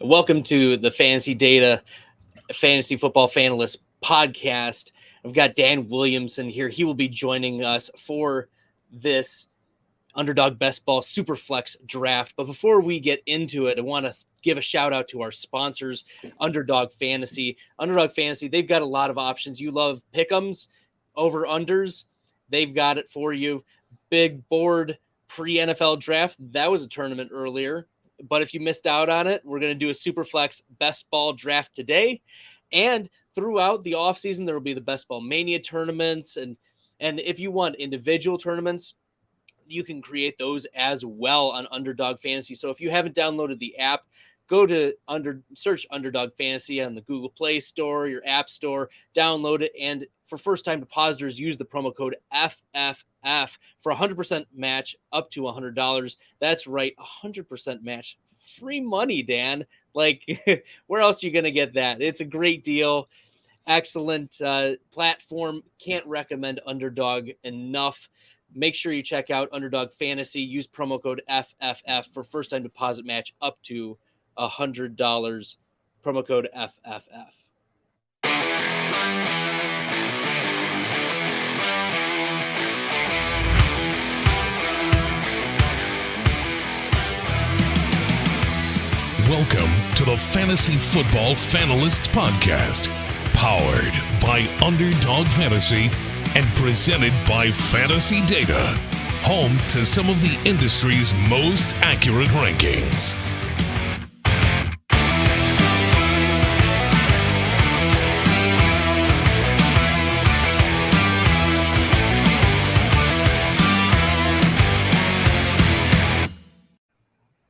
Welcome to the Fantasy Data Fantasy Football Fanalist podcast. I've got Dan Williamson here. He will be joining us for this Underdog Bestball SuperFlex draft. But before we get into it, I want to give a shout out to our sponsors, Underdog Fantasy. Underdog Fantasy, they've got a lot of options. You love pick'ems, over-unders, they've got it for you. Big board pre-NFL draft, that was a tournament earlier. But if you missed out on it, we're going to do a SuperFlex Best Ball draft today. And throughout the offseason, there will be the Best Ball Mania tournaments. And if you want individual tournaments, you can create those as well on Underdog Fantasy. So if you haven't downloaded the app, go to search Underdog Fantasy on the Google Play Store, your App Store, download it. And for first-time depositors, use the promo code FFF for 100% match up to $100. That's right, 100% match. Free money, Dan. Like, where else are you going to get that? It's a great deal. Excellent platform. Can't recommend Underdog enough. Make sure you check out Underdog Fantasy. Use promo code FFF for first-time deposit match up to $100. Promo code FFF. Welcome to the Fantasy Football Fanalists Podcast, powered by Underdog Fantasy and presented by Fantasy Data, home to some of the industry's most accurate rankings.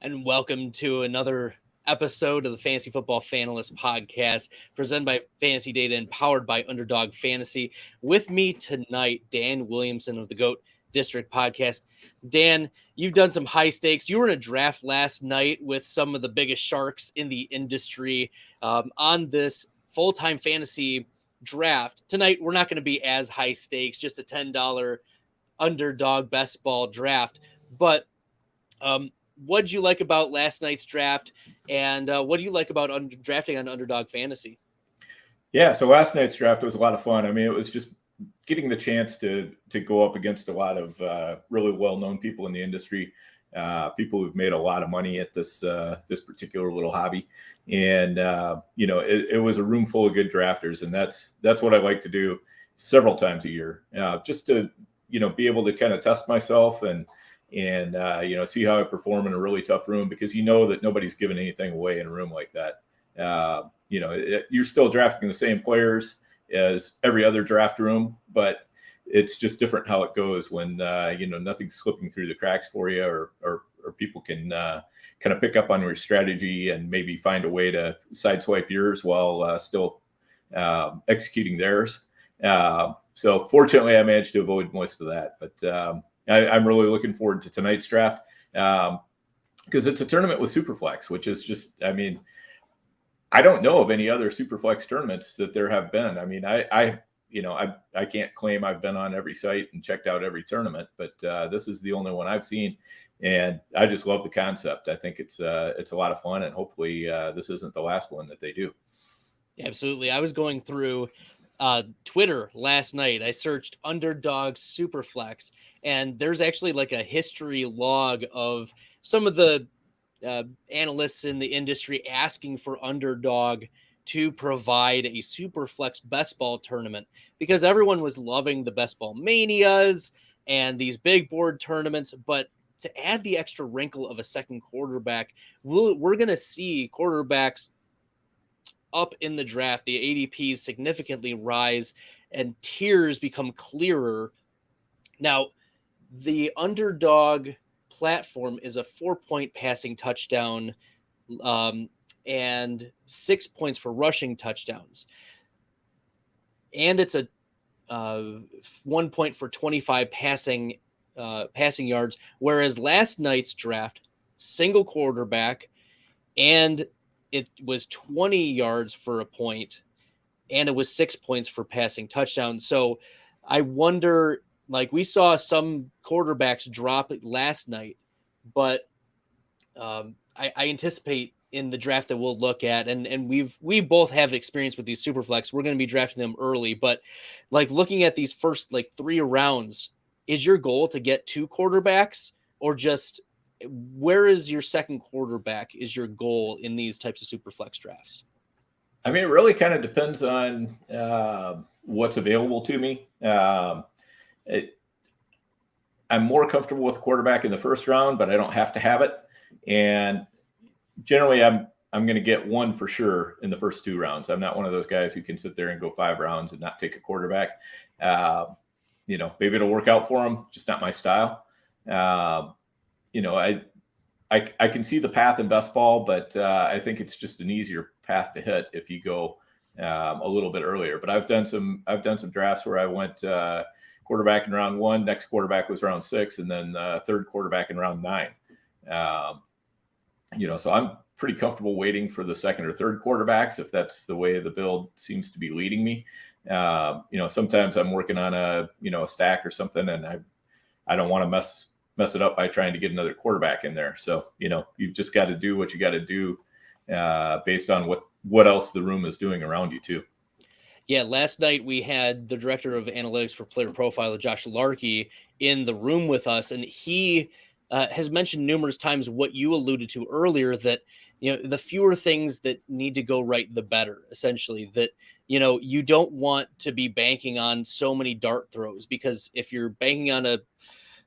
And welcome to another episode of the Fantasy Football Fanalist Podcast, presented by Fantasy Data and powered by Underdog Fantasy. With me tonight, Dan Williamson of the GOAT District Podcast. Dan, you've done some high stakes. You were in a draft last night with some of the biggest sharks in the industry on this full-time fantasy draft. Tonight, we're not going to be as high stakes, just a $10 Underdog Best Ball draft. But what did you like about last night's draft, and what do you like about drafting on Underdog Fantasy? Yeah, so last night's draft was a lot of fun. I mean, it was just getting the chance to go up against a lot of really well-known people in the industry, people who've made a lot of money at this particular little hobby. And, it was a room full of good drafters, and that's what I like to do several times a year, just to, be able to kind of test myself and see how I perform in a really tough room, because that nobody's giving anything away in a room like that. You're still drafting the same players as every other draft room, but it's just different how it goes when nothing's slipping through the cracks for you, or people can kind of pick up on your strategy and maybe find a way to sideswipe yours while still executing theirs. So fortunately, I managed to avoid most of that, but I'm really looking forward to tonight's draft because it's a tournament with SuperFlex, which is just, I don't know of any other SuperFlex tournaments that there have been. I mean, I can't claim I've been on every site and checked out every tournament, but this is the only one I've seen, and I just love the concept. I think it's a lot of fun, and hopefully this isn't the last one that they do. Absolutely. I was going through Twitter last night. I searched Underdog SuperFlex, and there's actually like a history log of some of the analysts in the industry asking for Underdog to provide a SuperFlex Best Ball tournament, because everyone was loving the Best Ball Manias and these big board tournaments. But to add the extra wrinkle of a second quarterback, we're going to see quarterbacks up in the draft, the ADPs significantly rise and tiers become clearer. Now, the Underdog platform is a 4-point passing touchdown and 6 points for rushing touchdowns. And it's a 1 point for 25 passing yards, whereas last night's draft, single quarterback, and it was 20 yards for a point, and it was 6 points for passing touchdowns. So I wonder, like, we saw some quarterbacks drop it last night, but I anticipate in the draft that we'll look at, and we both have experience with these Superflex. We're going to be drafting them early, but like looking at these first like 3 rounds, is your goal to get 2 quarterbacks, or just where is your second quarterback is your goal in these types of Superflex drafts? I mean, it really kind of depends on what's available to me. I'm more comfortable with a quarterback in the first round, but I don't have to have it. And generally, I'm going to get one for sure in the first 2 rounds. I'm not one of those guys who can sit there and go 5 rounds and not take a quarterback. Maybe it'll work out for him, just not my style. I can see the path in best ball, but I think it's just an easier path to hit if you go a little bit earlier. But I've done some drafts where I went quarterback in round 1, next quarterback was round 6, and then third quarterback in round 9. So I'm pretty comfortable waiting for the second or third quarterbacks if that's the way the build seems to be leading me. Sometimes I'm working on a stack or something, and I don't want to mess it up by trying to get another quarterback in there. So, you've just got to do what you got to do based on what else the room is doing around you too. Yeah, last night we had the director of analytics for Player Profiler, Josh Larkey, in the room with us, and he has mentioned numerous times what you alluded to earlier, that the fewer things that need to go right, the better. Essentially, that you don't want to be banking on so many dart throws, because if you're banking on a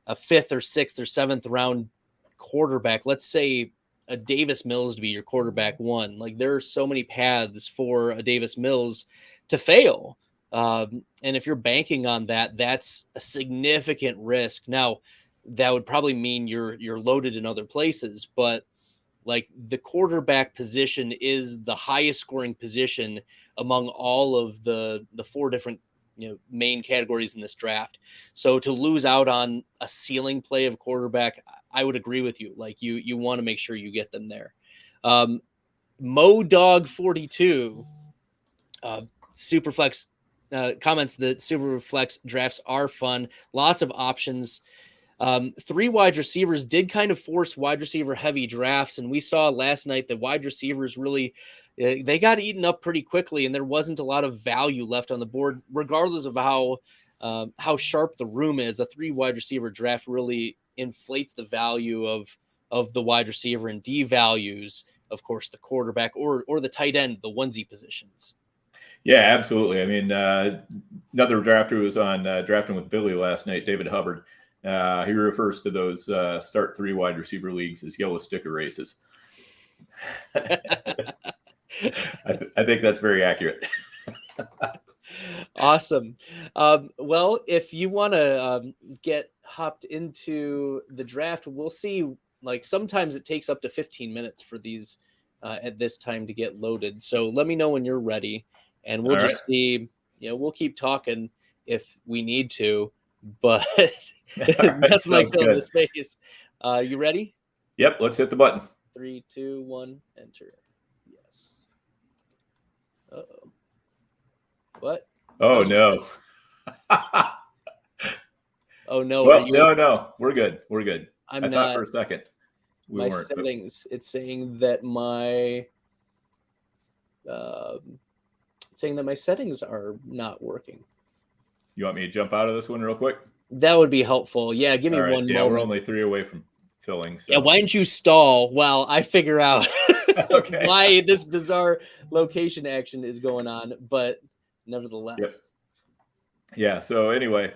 5th or 6th or 7th round quarterback, let's say a Davis Mills to be your quarterback 1, like there are so many paths for a Davis Mills to fail. And if you're banking on that, that's a significant risk. Now, that would probably mean you're loaded in other places, but like the quarterback position is the highest scoring position among all of the 4 different main categories in this draft. So to lose out on a ceiling play of quarterback, I would agree with you. Like you want to make sure you get them there. MoDog42 Superflex comments that Superflex drafts are fun. Lots of options. 3 wide receivers did kind of force wide receiver heavy drafts. And we saw last night that wide receivers really, they got eaten up pretty quickly, and there wasn't a lot of value left on the board, regardless of how sharp the room is. A 3 wide receiver draft really inflates the value of the wide receiver and devalues, of course, the quarterback or the tight end, the onesie positions. Yeah, absolutely. I mean, another drafter was on Drafting with Billy last night, David Hubbard. He refers to those start 3 wide receiver leagues as yellow sticker races. I think that's very accurate. Awesome. Well, if you want to get hopped into the draft, we'll see. Like sometimes it takes up to 15 minutes for these at this time to get loaded. So let me know when you're ready, and we'll just see. We'll keep talking if we need to, but that's like telling the space. You ready? Yep. Let's hit the button. 3, 2, 1, enter. Yes. Uh-oh. What? Oh, no. Oh, no. Well, no. We're good. I thought for a second my settings, it's saying that my settings are not working. You want me to jump out of this one real quick? That would be helpful. Yeah, give me one moment. Yeah, we're only 3 away from filling. So. Yeah, why don't you stall while I figure out why this bizarre location action is going on, but nevertheless. Yep. Yeah, so anyway,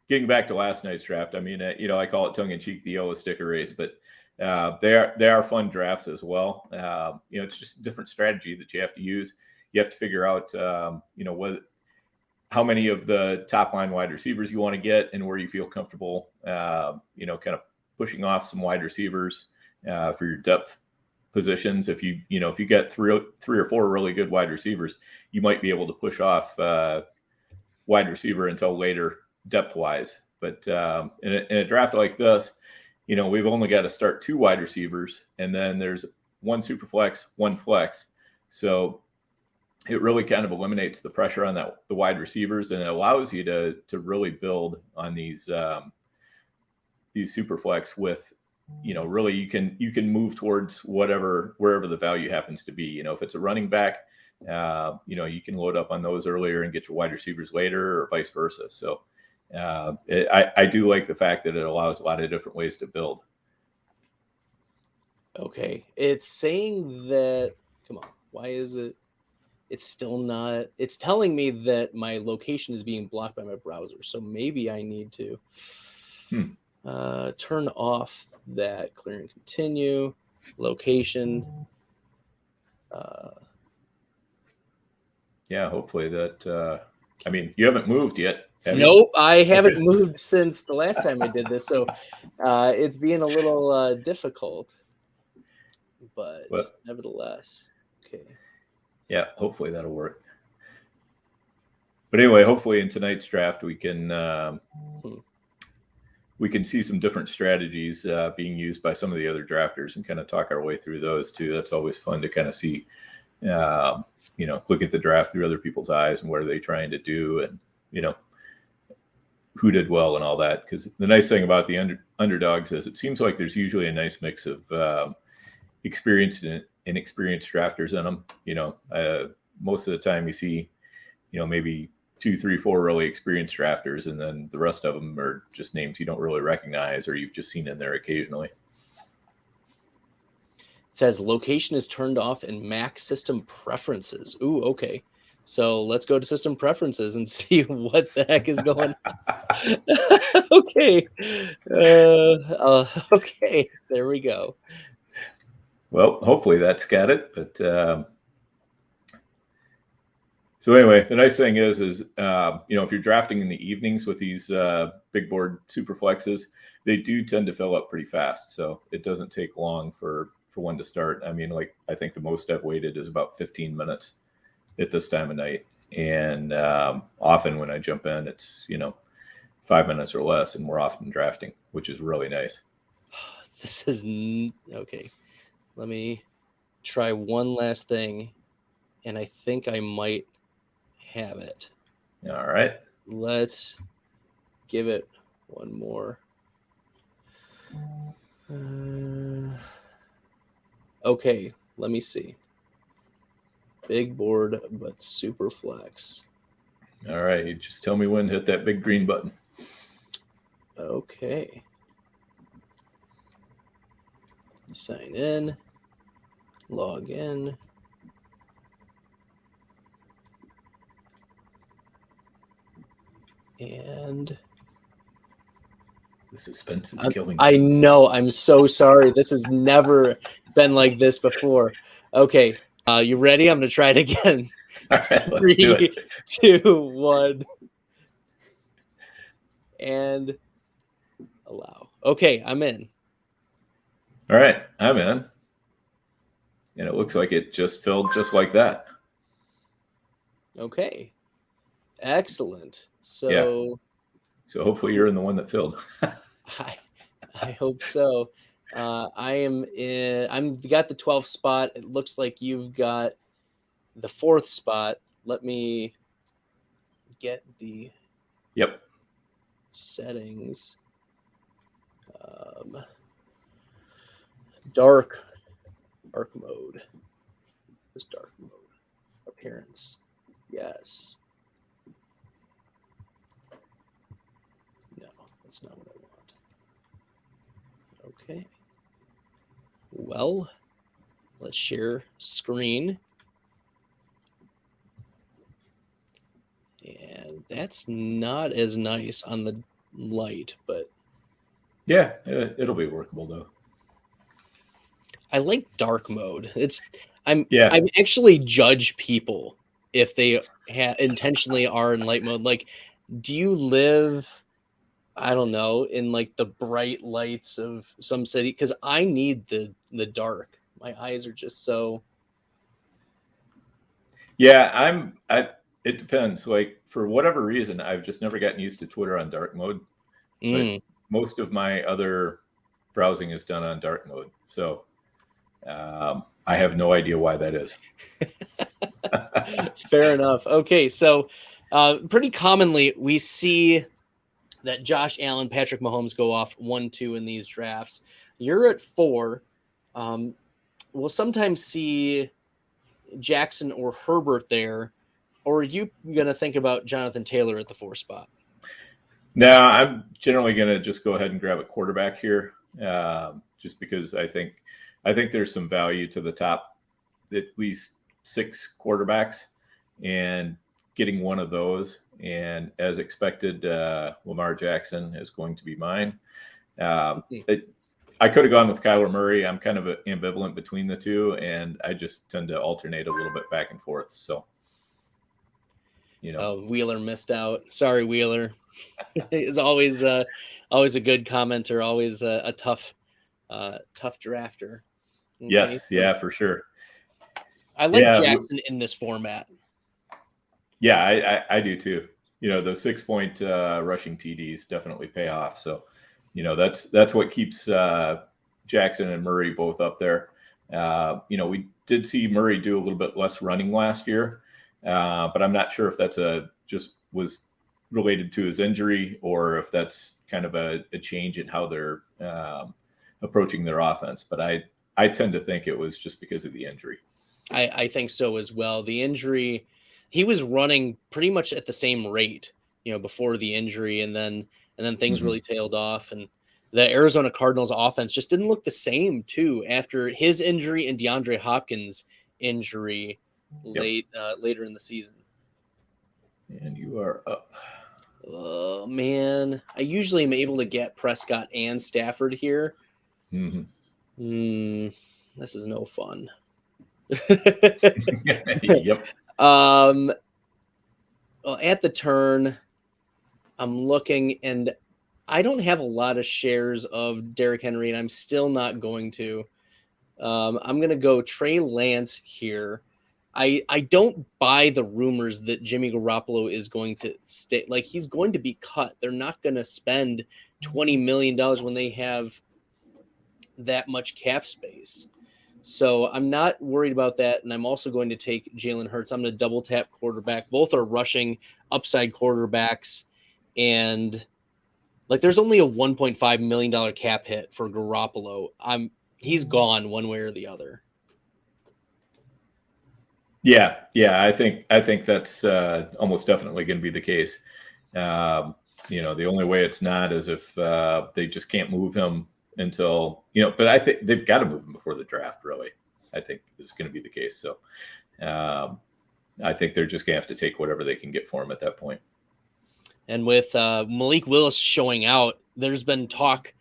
getting back to last night's draft, I mean, I call it tongue-in-cheek the yellow sticker race, but they are fun drafts as well. It's just a different strategy that you have to use. You have to figure out, how many of the top line wide receivers you want to get and where you feel comfortable, kind of pushing off some wide receivers for your depth positions. If you get three or 4 really good wide receivers, you might be able to push off wide receiver until later depth wise. But in a draft like this, we've only got to start 2 wide receivers, and then there's 1 super flex, 1 flex. So it really kind of eliminates the pressure on the wide receivers, and it allows you to really build on these super flex with really you can move towards wherever the value happens to be. If it's a running back, you can load up on those earlier and get your wide receivers later, or vice versa. So I do like the fact that it allows a lot of different ways to build. Okay. It's saying that, come on, why is it? It's still not, it's telling me that my location is being blocked by my browser. So maybe I need to turn off that clear and continue location. Yeah, hopefully that, you haven't moved yet. Nope, I haven't moved since the last time I did this. So it's being a little difficult, but nevertheless, okay. Yeah, hopefully that'll work. But anyway, hopefully in tonight's draft we can see some different strategies being used by some of the other drafters and kind of talk our way through those too. That's always fun to kind of see, look at the draft through other people's eyes and what are they trying to do, and who did well and all that. Because the nice thing about the underdogs is it seems like there's usually a nice mix of experienced and inexperienced drafters in them. Most of the time you see, maybe 2, 3, 4 really experienced drafters, and then the rest of them are just names you don't really recognize or you've just seen in there occasionally. It says location is turned off in Mac system preferences. Ooh, okay. So let's go to system preferences and see what the heck is going on. Okay. Okay, there we go. Well, hopefully that's got it. But so anyway, the nice thing is if you're drafting in the evenings with these big board super flexes, they do tend to fill up pretty fast. So it doesn't take long for one to start. I think the most I've waited is about 15 minutes at this time of night. And often when I jump in, it's, 5 minutes or less, and we're often drafting, which is really nice. This is okay. Let me try one last thing, and I think I might have it. All right. Let's give it one more. Okay, let me see. Big board, but super flex. All right, you just tell me when to hit that big green button. Okay. Sign in. Log in. And the suspense is killing me. I know. I'm so sorry. This has never been like this before. Okay. You ready? I'm going to try it again. All right, let's do it. 3, 2, 1. And allow. Okay, I'm in. All right, I'm in. And it looks like it just filled just like that. Okay. Excellent. So, yeah. So hopefully you're in the one that filled. I hope so. I'm got the 12th spot. It looks like you've got the 4th spot. Let me get the settings. Dark mode. This dark mode. Appearance. Yes. No, that's not what I want. Okay. Well, let's share screen. And that's not as nice on the light, but yeah, it'll be workable though. I like dark mode. I actually judge people if they intentionally are in light mode. Like, do you live, I don't know, in like the bright lights of some city? Because I need the dark. My eyes are just so. Yeah, it depends. Like, for whatever reason, I've just never gotten used to Twitter on dark mode. But most of my other browsing is done on dark mode. So I have no idea why that is. Fair enough. Okay, so pretty commonly we see that Josh Allen, Patrick Mahomes go off 1-2 in these drafts. You're at 4. We'll sometimes see Jackson or Herbert there, or are you going to think about Jonathan Taylor at the 4 spot? No, I'm generally going to just go ahead and grab a quarterback here, just because I think there's some value to the top at least 6 quarterbacks, and getting one of those. And as expected, Lamar Jackson is going to be mine. I could have gone with Kyler Murray. I'm kind of ambivalent between the two, and I just tend to alternate a little bit back and forth. So, Wheeler missed out. Sorry, Wheeler. It's always a good commenter, always a tough drafter. Okay. Yes, yeah, for sure. I like Jackson in this format. Yeah, I do too. Those 6-point rushing TDs definitely pay off. So, that's what keeps Jackson and Murray both up there. We did see Murray do a little bit less running last year, but I'm not sure if that's just was related to his injury, or if that's kind of a change in how they're approaching their offense. But I tend to think it was just because of the injury. I think so as well. The injury, he was running pretty much at the same rate, before the injury, and then things really tailed off. And the Arizona Cardinals offense just didn't look the same too after his injury and DeAndre Hopkins' injury later in the season. And you are up. Oh man, I usually am able to get Prescott and Stafford here. This is no fun. Yep. Well, at the turn, I'm looking, and I don't have a lot of shares of Derrick Henry, and I'm still not going to. I'm going to go Trey Lance here. I don't buy the rumors that Jimmy Garoppolo is going to stay. Like, he's going to be cut. They're not going to spend $20 million when they have that much cap space. So I'm not worried about that. And I'm also going to take Jalen Hurts. I'm going to double tap quarterback. Both are rushing upside quarterbacks. And there's only a $1.5 million cap hit for Garoppolo. He's gone one way or the other. Yeah. I think that's almost definitely going to be the case. The only way it's not is if they just can't move him until, but I think they've got to move him before the draft, really. I think is going to be the case. So I think they're just going to have to take whatever they can get for him at that point. And with Malik Willis showing out, there's been talk.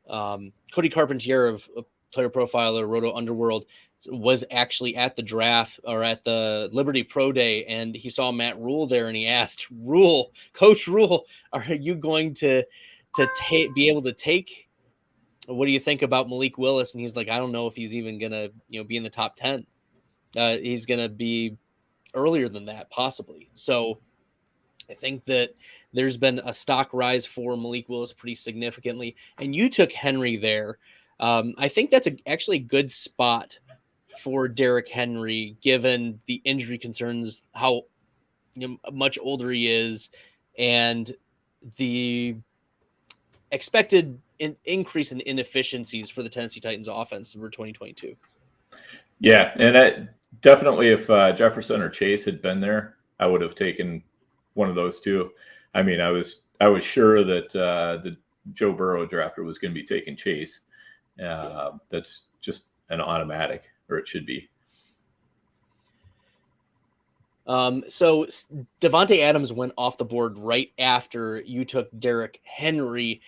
Cody Carpentier of Player Profiler, Roto Underworld, was actually at the draft or at the Liberty Pro Day, and he saw Matt Rule there, and he asked Coach Rule, are you going to be able to take? What do you think about Malik Willis? And he's like, I don't know if he's even gonna be in the top 10. He's gonna be earlier than that, possibly. So I think that there's been a stock rise for Malik Willis pretty significantly, and you took Henry there. I think that's actually a good spot for Derrick Henry, given the injury concerns, how much older he is, and the expected increase in inefficiencies for the Tennessee Titans offense for 2022. Yeah, and definitely if Jefferson or Chase had been there, I would have taken one of those two. I mean, I was sure that the Joe Burrow drafter was going to be taking Chase. That's just an automatic, or it should be. So Devonte Adams went off the board right after you took Derrick Henry.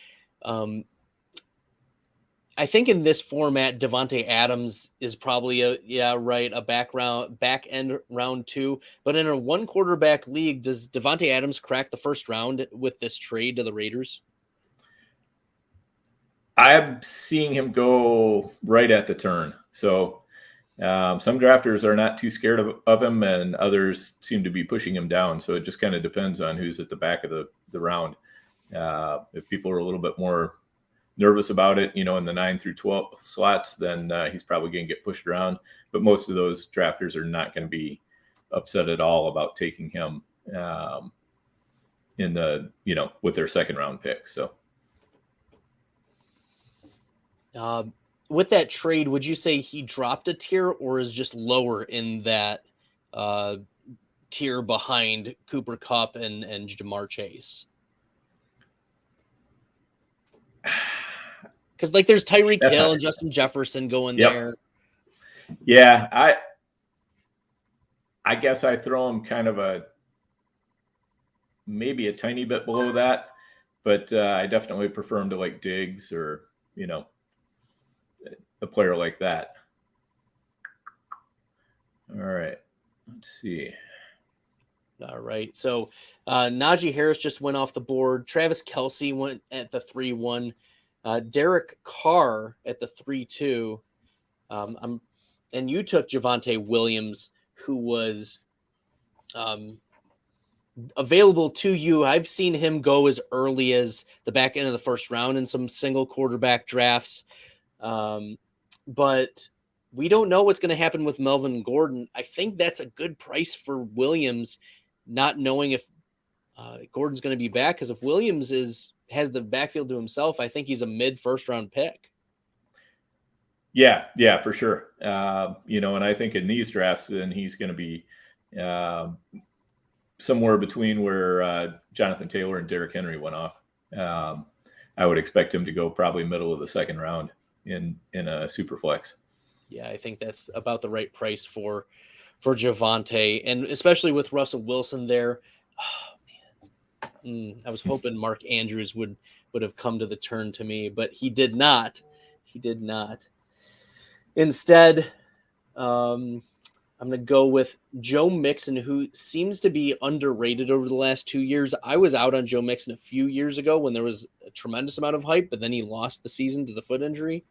I think in this format, Devonte Adams is probably a back end round 2. But in a 1 quarterback league, does Devonte Adams crack the first round with this trade to the Raiders? I'm seeing him go right at the turn. So some drafters are not too scared of him, and others seem to be pushing him down. So it just kind of depends on who's at the back of the round. If people are a little bit more nervous about it, in the 9 through 12 slots, then he's probably going to get pushed around. But most of those drafters are not going to be upset at all about taking him in the, with their second round pick. So with that trade, would you say he dropped a tier or is just lower in that tier behind Cooper Kupp and Jamar Chase? Because like there's Tyreek Hill and Justin Jefferson going there. Yeah, I guess I throw him kind of maybe a tiny bit below that, but I definitely prefer him to like Diggs or, a player like that. All right, let's see. All right, so Najee Harris just went off the board. Travis Kelce went at the 3-1. Derek Carr at the 3-2. And you took Devonte Williams, who was available to you. I've seen him go as early as the back end of the first round in some single quarterback drafts. But we don't know what's going to happen with Melvin Gordon. I think that's a good price for Williams, not knowing if Gordon's going to be back. Because if Williams has the backfield to himself, I think he's a mid-first round pick. Yeah, for sure. And I think in these drafts, then he's going to be somewhere between where Jonathan Taylor and Derrick Henry went off. I would expect him to go probably middle of the second round in a SuperFlex. Yeah, I think that's about the right price for Javonte, and especially with Russell Wilson there. Oh, man. I was hoping Mark Andrews would have come to the turn to me, but he did not. Instead, I'm going to go with Joe Mixon, who seems to be underrated over the last 2 years. I was out on Joe Mixon a few years ago when there was a tremendous amount of hype, but then he lost the season to the foot injury.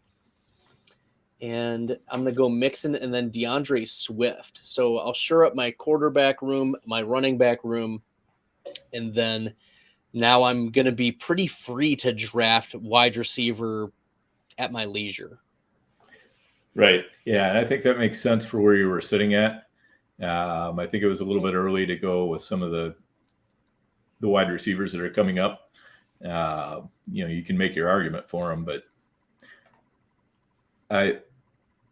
And I'm going to go Mixon and then DeAndre Swift. So I'll shore up my quarterback room, my running back room, and then now I'm going to be pretty free to draft wide receiver at my leisure. Right. Yeah, and I think that makes sense for where you were sitting at. I think it was a little bit early to go with some of the wide receivers that are coming up. You can make your argument for them, but I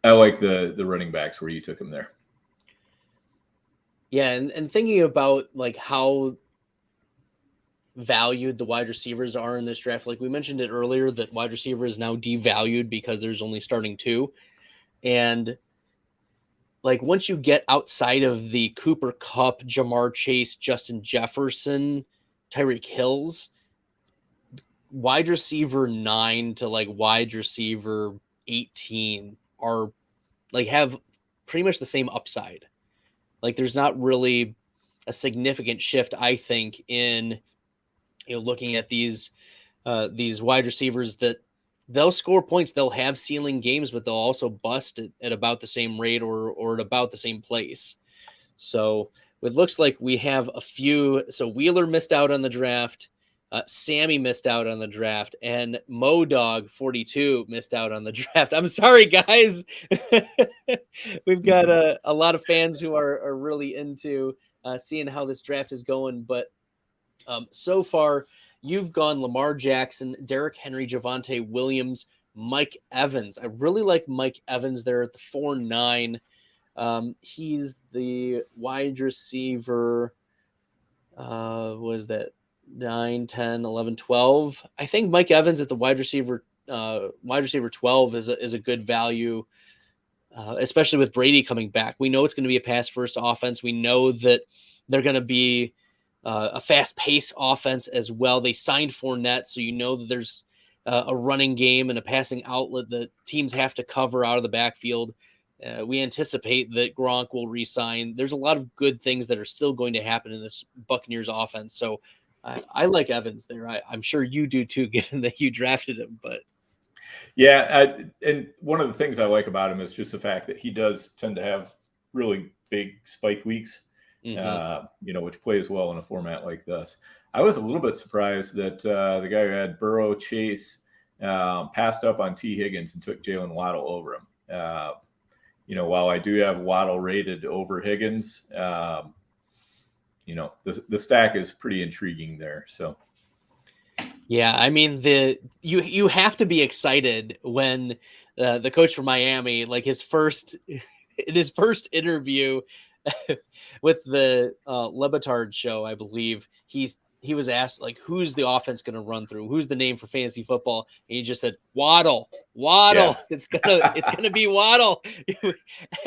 like the running backs where you took them there. Yeah, and thinking about like how valued the wide receivers are in this draft, like we mentioned it earlier, that wide receiver is now devalued because there's only starting 2. And like once you get outside of the Cooper Kupp, Jamar Chase, Justin Jefferson, Tyreek Hills, wide receiver 9 to like wide receiver 18 are like have pretty much the same upside. Like there's not really a significant shift, I think, in looking at these wide receivers that they'll score points, they'll have ceiling games, but they'll also bust at about the same rate or at about the same place. So it looks like we have a few. So Wheeler missed out on the draft. Sammy missed out on the draft, and Modog 42 missed out on the draft. I'm sorry, guys. We've got a lot of fans who are really into seeing how this draft is going. But so far, you've gone Lamar Jackson, Derrick Henry, Javonte Williams, Mike Evans. I really like Mike Evans there at the 4-9. He's the wide receiver. Was that 9, 10, 11, 12? I think Mike Evans at the wide receiver 12 is a good value, especially with Brady coming back. We know it's going to be a pass first offense. We know that they're going to be a fast paced offense as well. They signed Fournette, so you know that there's a running game and a passing outlet that teams have to cover out of the backfield. We anticipate that Gronk will re-sign. There's a lot of good things that are still going to happen in this Buccaneers offense. So I like Evans there. I'm sure you do too, given that you drafted him. But yeah, and one of the things I like about him is just the fact that he does tend to have really big spike weeks, which plays well in a format like this. I was a little bit surprised that the guy who had Burrow, Chase, passed up on T. Higgins and took Jalen Waddle over him. While I do have Waddle rated over Higgins, the stack is pretty intriguing there. So, yeah, I mean you have to be excited when the coach from Miami, like in his first interview with the Lebitard show, I believe he was asked, like, who's the offense going to run through? Who's the name for fantasy football? And he just said, Waddle. Yeah. It's gonna be Waddle.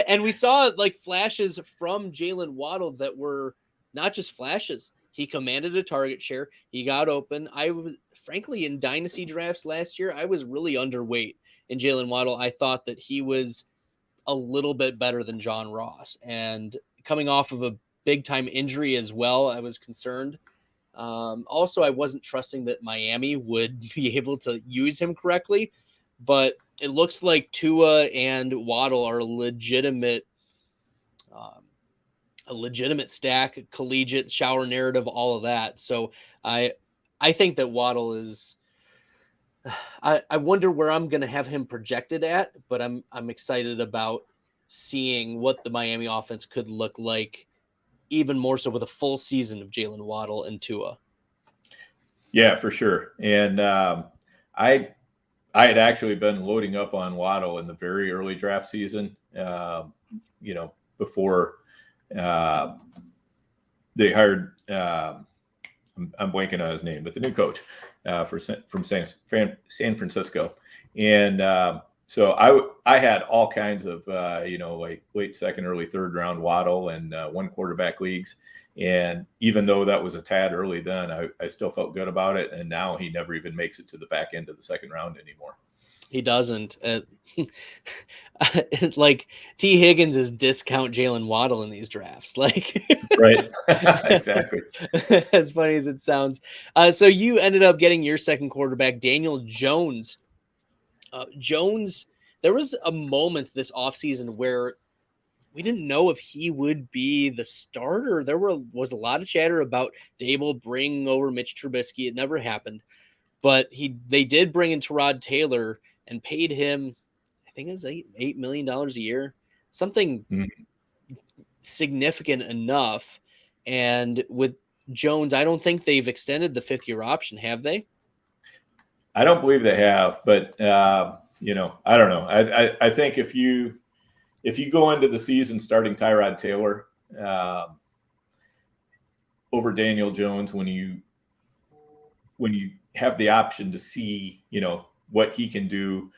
And we saw like flashes from Jalen Waddle that were not just flashes. He commanded a target share. He got open. I was, frankly, in dynasty drafts last year, I was really underweight in Jalen Waddle. I thought that he was a little bit better than John Ross. And coming off of a big-time injury as well, I was concerned. Also, I wasn't trusting that Miami would be able to use him correctly. But it looks like Tua and Waddle are a legitimate stack, collegiate shower narrative, all of that. So I think that Waddle is. I wonder where I'm going to have him projected at, but I'm excited about seeing what the Miami offense could look like, even more so with a full season of Jalen Waddle and Tua. Yeah, for sure. And I had actually been loading up on Waddle in the very early draft season, before they hired, I'm blanking on his name, but the new coach from San Francisco. And so I had all kinds of, like late second, early third round Waddle and one quarterback leagues. And even though that was a tad early then, I still felt good about it. And now he never even makes it to the back end of the second round anymore. He doesn't. Like T. Higgins is discount Jalen Waddle in these drafts. Like, right. Exactly. As funny as it sounds. So you ended up getting your second quarterback, Daniel Jones. Jones, there was a moment this offseason where we didn't know if he would be the starter. There was a lot of chatter about Dable bringing over Mitch Trubisky. It never happened. But they did bring in Tyrod Taylor and paid him, I think it was $8 million a year, something significant enough. And with Jones, I don't think they've extended the fifth-year option, have they? I don't believe they have, but I don't know. I think if you go into the season starting Tyrod Taylor over Daniel Jones, when you have the option to see, what he can do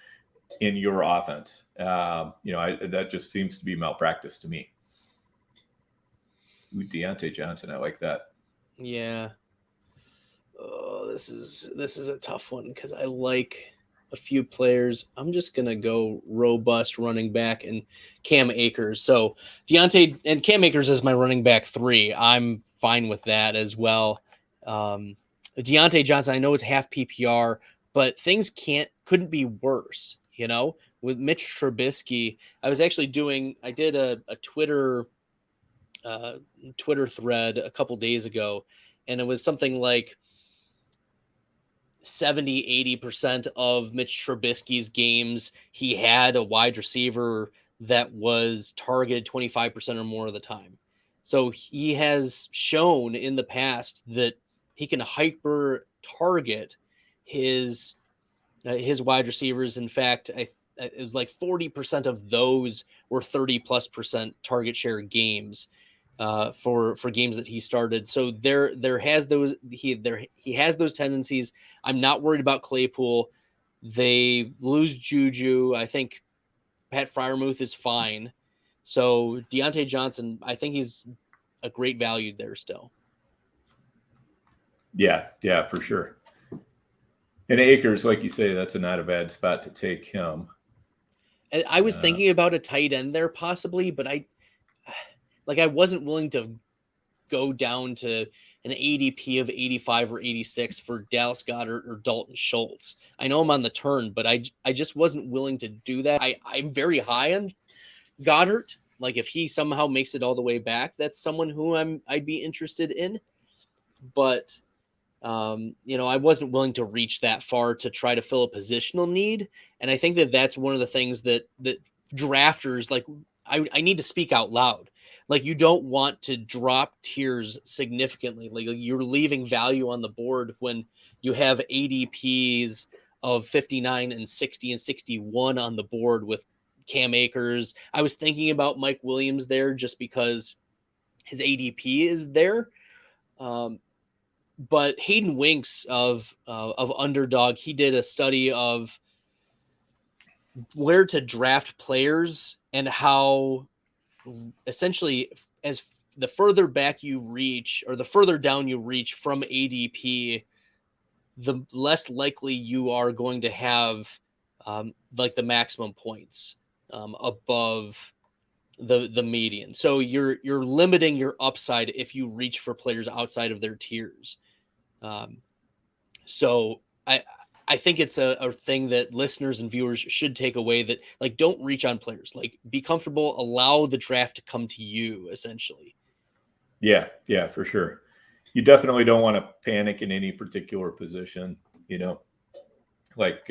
in your offense, that just seems to be malpractice to me. Ooh, Devonte Johnson, I like that. Yeah. Oh, this is a tough one because I like a few players. I'm just gonna go robust running back and Cam Akers. So Deontay and Cam Akers is my running back 3. I'm fine with that as well. Deontay Johnson, I know it's half PPR, but things couldn't be worse. With Mitch Trubisky, I did a Twitter thread a couple days ago, and it was something like 70-80% of Mitch Trubisky's games, he had a wide receiver that was targeted 25% or more of the time. So he has shown in the past that he can hyper target his wide receivers. In fact, it was like 40% of those were 30+% target share games for games that he started. So he has those tendencies. I'm not worried about Claypool. They lose Juju. I think Pat Freiermuth is fine. So Deontay Johnson, I think he's a great value there still. Yeah, for sure. And Akers, like you say, that's not a bad spot to take him. And I was thinking about a tight end there possibly, but I wasn't willing to go down to an ADP of 85 or 86 for Dallas Goddard or Dalton Schultz. I know I'm on the turn, but I just wasn't willing to do that. I'm very high on Goddard. Like if he somehow makes it all the way back, that's someone who I'd be interested in. But I wasn't willing to reach that far to try to fill a positional need. And I think that that's one of the things that drafters, like I need to speak out loud. Like you don't want to drop tiers significantly. Like you're leaving value on the board when you have ADPs of 59 and 60 and 61 on the board with Cam Akers. I was thinking about Mike Williams there just because his ADP is there. But Hayden Winks of Underdog, he did a study of where to draft players and how essentially as the further back you reach or the further down you reach from ADP, the less likely you are going to have like the maximum points above the median. So you're limiting your upside if you reach for players outside of their tiers. So I think it's a thing that listeners and viewers should take away, that like, don't reach on players, like be comfortable, allow the draft to come to you essentially. Yeah, for sure. You definitely don't want to panic in any particular position, like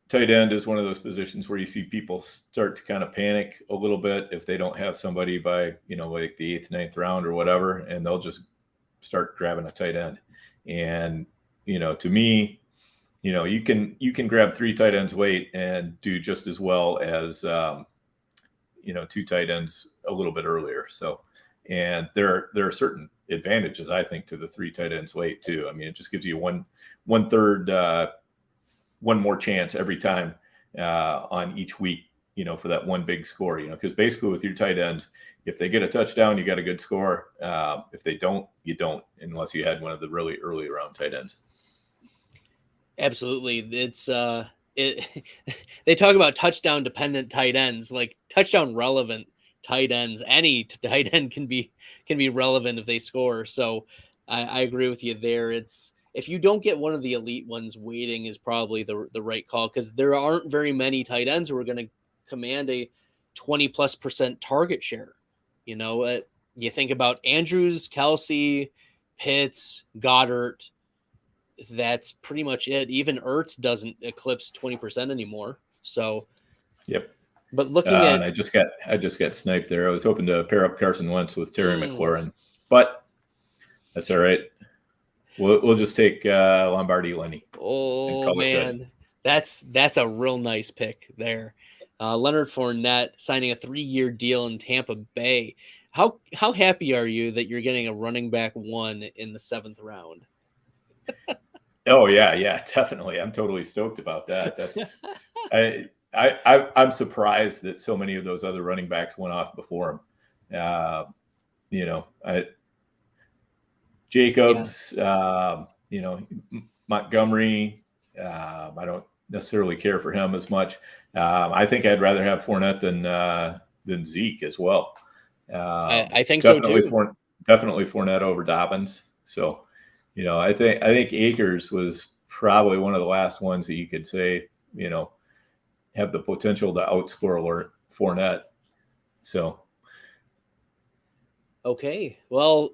tight end is one of those positions where you see people start to kind of panic a little bit if they don't have somebody by, like the 8th, 9th round or whatever, and they'll just start grabbing a tight end. And, to me, you can grab 3 tight ends late and do just as well as, 2 tight ends a little bit earlier. So, and there are certain advantages, I think, to the 3 tight ends late too. I mean, it just gives you one more chance every time on each week, for that one big score, because basically with your tight ends, if they get a touchdown, you got a good score. If they don't, you don't, unless you had one of the really early round tight ends. Absolutely. It's they talk about touchdown dependent tight ends, like touchdown relevant tight ends. Any tight end can be relevant if they score. So I agree with you there. It's, if you don't get one of the elite ones, waiting is probably the right call, because there aren't very many tight ends who are going to command a 20+% target share. You think about Andrews, Kelsey, Pitts, Goddard. That's pretty much it. Even Ertz doesn't eclipse 20% anymore. So, yep. But looking at, and I just got sniped there. I was hoping to pair up Carson Wentz with Terry McLaurin, but that's all right. We'll just take Lombardi Lenny. Oh man, that's a real nice pick there. Leonard Fournette signing a 3-year deal in Tampa Bay. How happy are you that you're getting a running back 1 in the 7th round? Oh yeah, definitely. I'm totally stoked about that. That's I'm surprised that so many of those other running backs went off before him. Jacobs, Montgomery. I don't necessarily care for him as much. I think I'd rather have Fournette than Zeke as well. I think so too. Definitely Fournette over Dobbins. So, I think Akers was probably one of the last ones that you could say, have the potential to outscore Fournette. So. Okay. Well,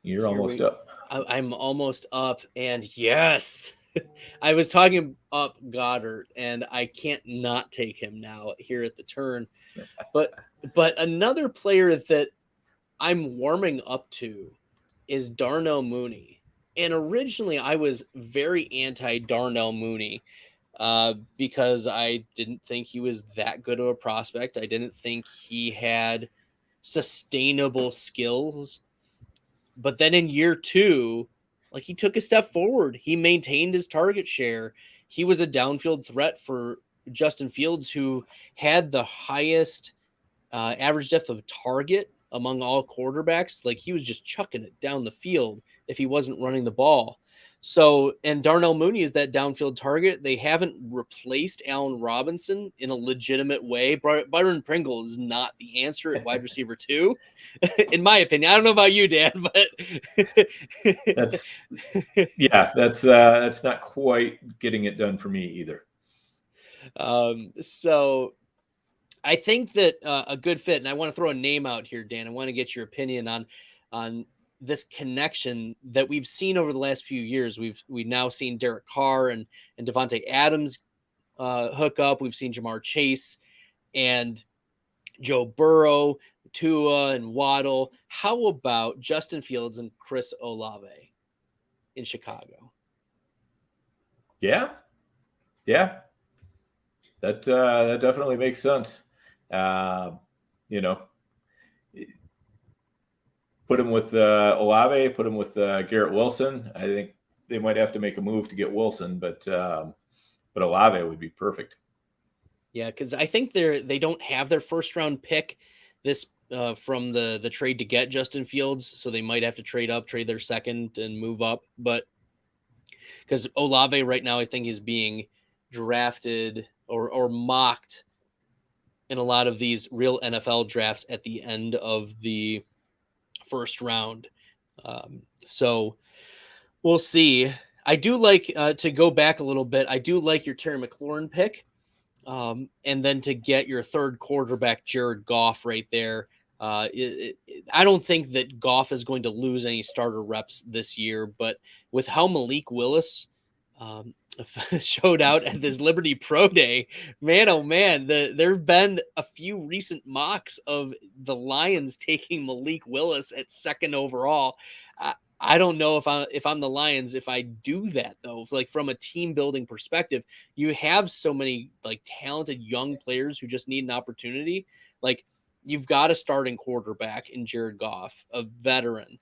you're almost up. I'm almost up, and yes, I was talking up Goddard, and I can't not take him now here at the turn. But another player that I'm warming up to is Darno Mooney. And originally I was very anti Darno Mooney because I didn't think he was that good of a prospect. I didn't think he had sustainable skills. But then in year 2, like, he took a step forward. He maintained his target share. He was a downfield threat for Justin Fields, who had the highest average depth of target among all quarterbacks. Like, he was just chucking it down the field if he wasn't running the ball. So, and Darnell Mooney is that downfield target. They haven't replaced Allen Robinson in a legitimate way. Byron Pringle is not the answer at wide receiver 2, in my opinion. I don't know about you, Dan, but that's not quite getting it done for me either. So I think that a good fit, and I want to throw a name out here, Dan. I want to get your opinion on this connection that we've seen over the last few years. We've now seen Derek Carr and Devontae Adams hook up. We've seen Jamar Chase and Joe Burrow, Tua and Waddle. How about Justin Fields and Chris Olave in Chicago? Yeah. Yeah. That definitely makes sense. You know, put him with Olave, put him with Garrett Wilson. I think they might have to make a move to get Wilson, but Olave would be perfect. Yeah, because I think they don't have their first round pick this from the trade to get Justin Fields, so they might have to trade their second and move up. But because Olave right now, I think is being drafted or mocked in a lot of these real NFL drafts at the end of the first round. So we'll see. I do like to go back a little bit. I do like your Terry McLaurin pick. And then to get your third quarterback, Jared Goff, right there. I don't think that Goff is going to lose any starter reps this year, but with how Malik Willis showed out at this Liberty Pro Day, man, oh man, there have been a few recent mocks of the Lions taking Malik Willis at second overall. I don't know if I'm the Lions, if I do that though. Like from a team building perspective, you have so many like talented young players who just need an opportunity. Like you've got a starting quarterback in Jared Goff, a veteran.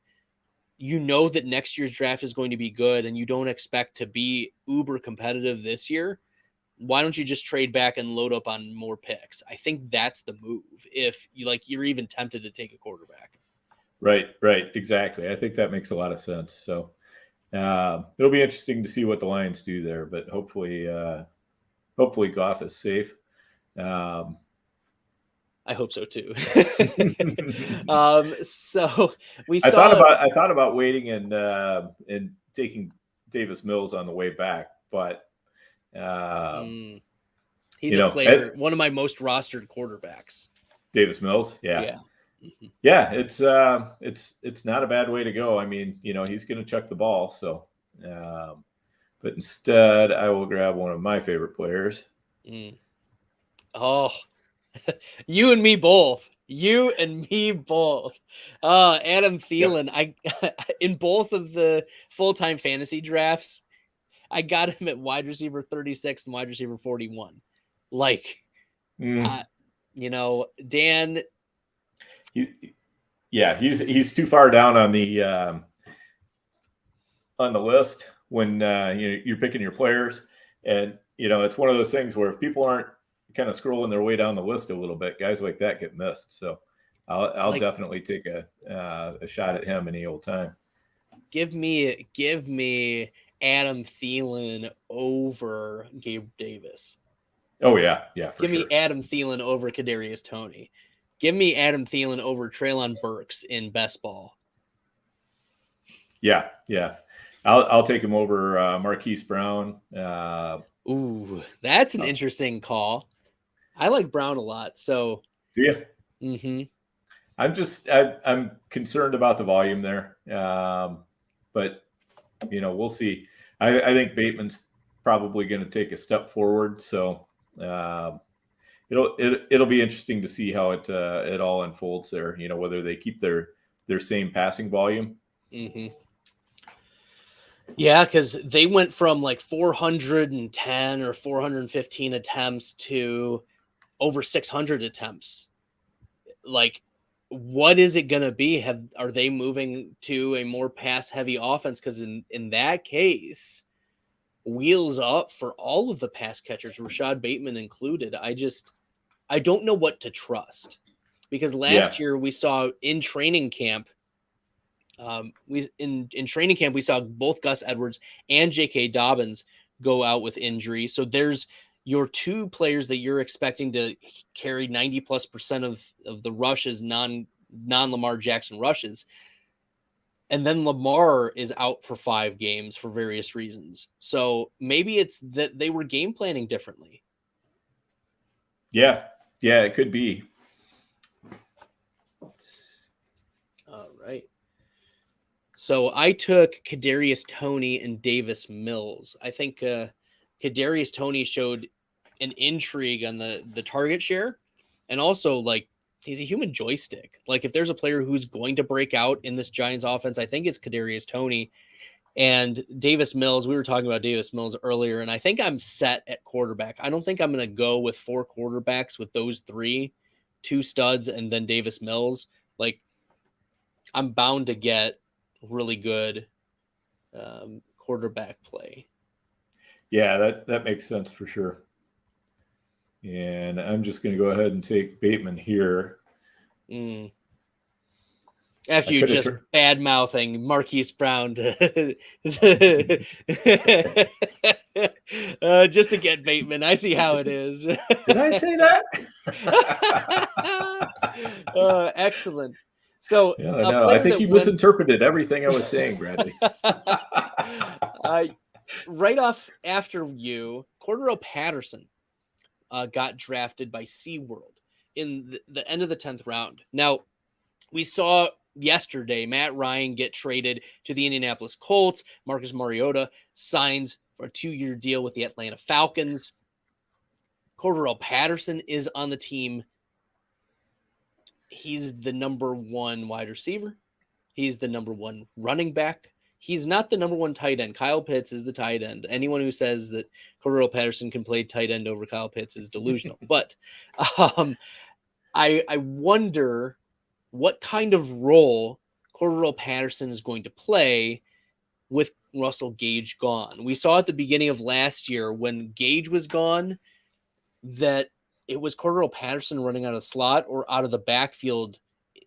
You know that next year's draft is going to be good, and you don't expect to be uber competitive this year. Why don't you just trade back and load up on more picks? I think that's the move. If you're even tempted to take a quarterback. Right, exactly. I think that makes a lot of sense. So it'll be interesting to see what the Lions do there, but hopefully Goff is safe. I hope so too. So we saw. I thought about waiting and taking Davis Mills on the way back, but he's a player, one of my most rostered quarterbacks. Davis Mills, yeah. Mm-hmm. Yeah, it's not a bad way to go. I mean, he's going to chuck the ball. So, but instead, I will grab one of my favorite players. Oh, you and me both. Adam Thielen. Yep. In both of the full-time fantasy drafts, I got him at wide receiver 36 and wide receiver 41. Dan. He's too far down on the list when you're picking your players, and it's one of those things where if people aren't kind of scrolling their way down the list a little bit, guys like that get missed. So I'll definitely take a shot at him any old time. Give me Adam Thielen over Gabe Davis. Oh yeah, Give me Adam Thielen over Kadarius Toney. Give me Adam Thielen over Treylon Burks in best ball. Yeah. I'll take him over Marquise Brown. Ooh, that's an interesting call. I like Brown a lot. So do you? Mm-hmm. I'm concerned about the volume there, but we'll see. I think Bateman's probably going to take a step forward. So it'll be interesting to see how it all unfolds there. Whether they keep their same passing volume. Mm-hmm. Yeah, because they went from like 410 or 415 attempts to over 600 attempts. Like, what is it going to be? Are they moving to a more pass-heavy offense? Because in that case, wheels up for all of the pass catchers, Rashad Bateman included. I don't know what to trust. Because last year we saw in training camp, we saw both Gus Edwards and J.K. Dobbins go out with injury. So there's your two players that you're expecting to carry 90+% of the rushes, non-Lamar Jackson rushes. And then Lamar is out for 5 games for various reasons. So maybe it's that they were game planning differently. Yeah, it could be. All right. So I took Kadarius Toney and Davis Mills. I think Kadarius Toney showed an intrigue on the target share, and also he's a human joystick. Like if there's a player who's going to break out in this Giants offense, I think it's Kadarius Toney. And Davis Mills, we were talking about Davis Mills earlier, and I think I'm set at quarterback. I don't think I'm going to go with 4 quarterbacks with those 3, 2 studs, and then Davis Mills. Like, I'm bound to get really good quarterback play. Yeah, that makes sense for sure. And I'm just going to go ahead and take Bateman here. After you just bad-mouthing Marquise Brown to just to get Bateman. I see how it is. Did I say that? Excellent. So yeah, no, I think you misinterpreted everything I was saying, Bradley. Right off after you, Cordero Patterson got drafted by SeaWorld in the end of the 10th round. Now, we saw yesterday Matt Ryan get traded to the Indianapolis Colts. Marcus Mariota signs for a 2-year deal with the Atlanta Falcons. Cordero Patterson is on the team. He's the number 1 wide receiver. He's the number 1 running back. He's not the number 1 tight end. Kyle Pitts is the tight end. Anyone who says that Cordero Patterson can play tight end over Kyle Pitts is delusional. But I wonder what kind of role Cordero Patterson is going to play with Russell Gage gone. We saw at the beginning of last year when Gage was gone that it was Cordero Patterson running out of slot or out of the backfield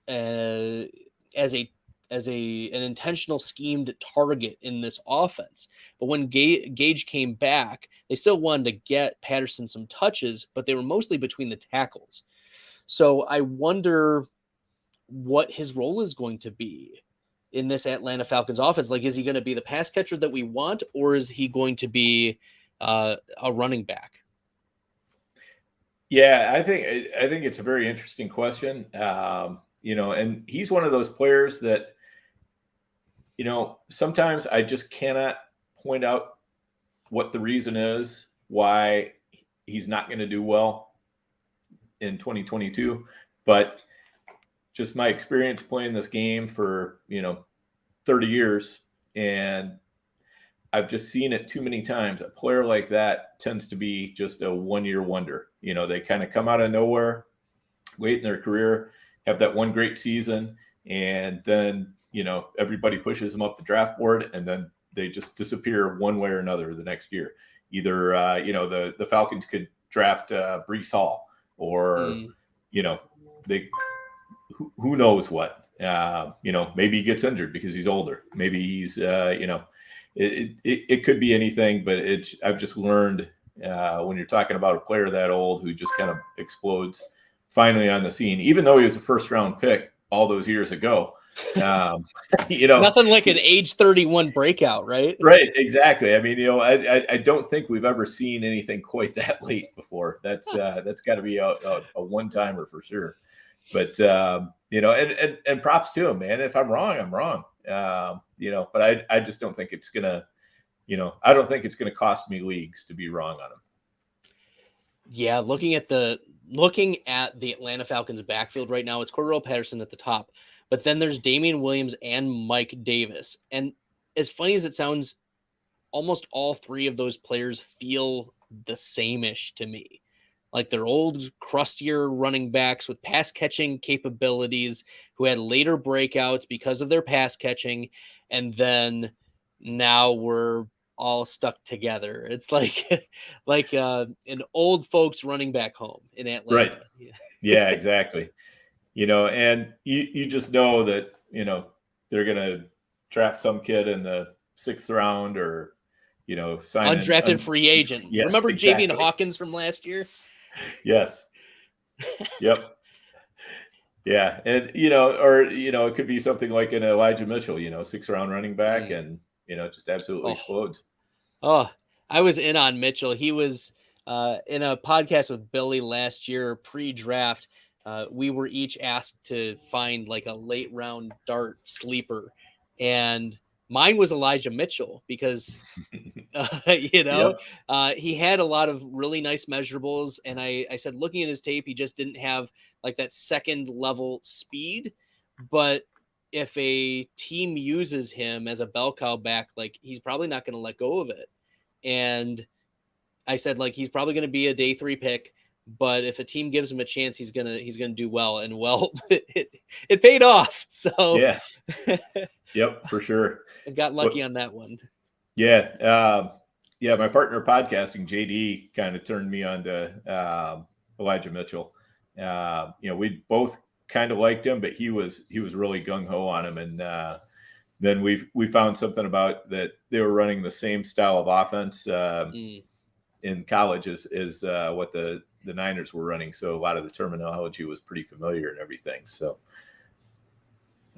as an intentional schemed target in this offense. But when Gage came back, they still wanted to get Patterson some touches, but they were mostly between the tackles. So I wonder what his role is going to be in this Atlanta Falcons offense. Like, is he going to be the pass catcher that we want, or is he going to be a running back? Yeah, I think it's a very interesting question. And he's one of those players that, sometimes I just cannot point out what the reason is why he's not going to do well in 2022. But just my experience playing this game for, 30 years, and I've just seen it too many times. A player like that tends to be just a 1-year wonder. They kind of come out of nowhere, late in their career, have that one great season, and then, everybody pushes them up the draft board, and then they just disappear one way or another the next year. Either, the Falcons could draft Breece Hall, or, who knows what. Maybe he gets injured because he's older. Maybe he's, it could be anything, but I've just learned when you're talking about a player that old who just kind of explodes finally on the scene, even though he was a 1st-round pick all those years ago. Nothing like an age 31 breakout, right? Right, exactly. I mean, I don't think we've ever seen anything quite that late before. That's got to be a one-timer for sure. But and props to him, man. If I'm wrong, I'm wrong. But I just don't think it's gonna, I don't think it's gonna cost me leagues to be wrong on him. Yeah, looking at the Atlanta Falcons backfield right now, it's Cordero Patterson at the top, but then there's Damian Williams and Mike Davis. And as funny as it sounds, almost all 3 of those players feel the same-ish to me. Like, they're old, crustier running backs with pass catching capabilities who had later breakouts because of their pass catching. And then now we're all stuck together. It's like an old folks running back home in Atlanta. Right. Yeah, exactly. And you just know that, they're going to draft some kid in the 6th round or, sign undrafted free agent. Yes, remember exactly. Javian Hawkins from last year? Yes. Yep. Yeah. And, it could be something like an Elijah Mitchell, 6th-round running back, and, just absolutely explodes. Oh, I was in on Mitchell. He was in a podcast with Billy last year, pre-draft. We were each asked to find like a late round dart sleeper, and mine was Elijah Mitchell because, he had a lot of really nice measurables. And I said, looking at his tape, he just didn't have like that second level speed, but if a team uses him as a bell cow back, like he's probably not going to let go of it. And I said, like, he's probably going to be a day 3 pick, but if a team gives him a chance, he's going to do well. And well, it paid off. So yeah, yep, for sure. I got lucky on that one. Yeah. Yeah. My partner podcasting, JD, kind of turned me on to Elijah Mitchell. We both kind of liked him, but he was really gung ho on him. And then we found something about that they were running the same style of offense in college as what the Niners were running. So a lot of the terminology was pretty familiar and everything. So,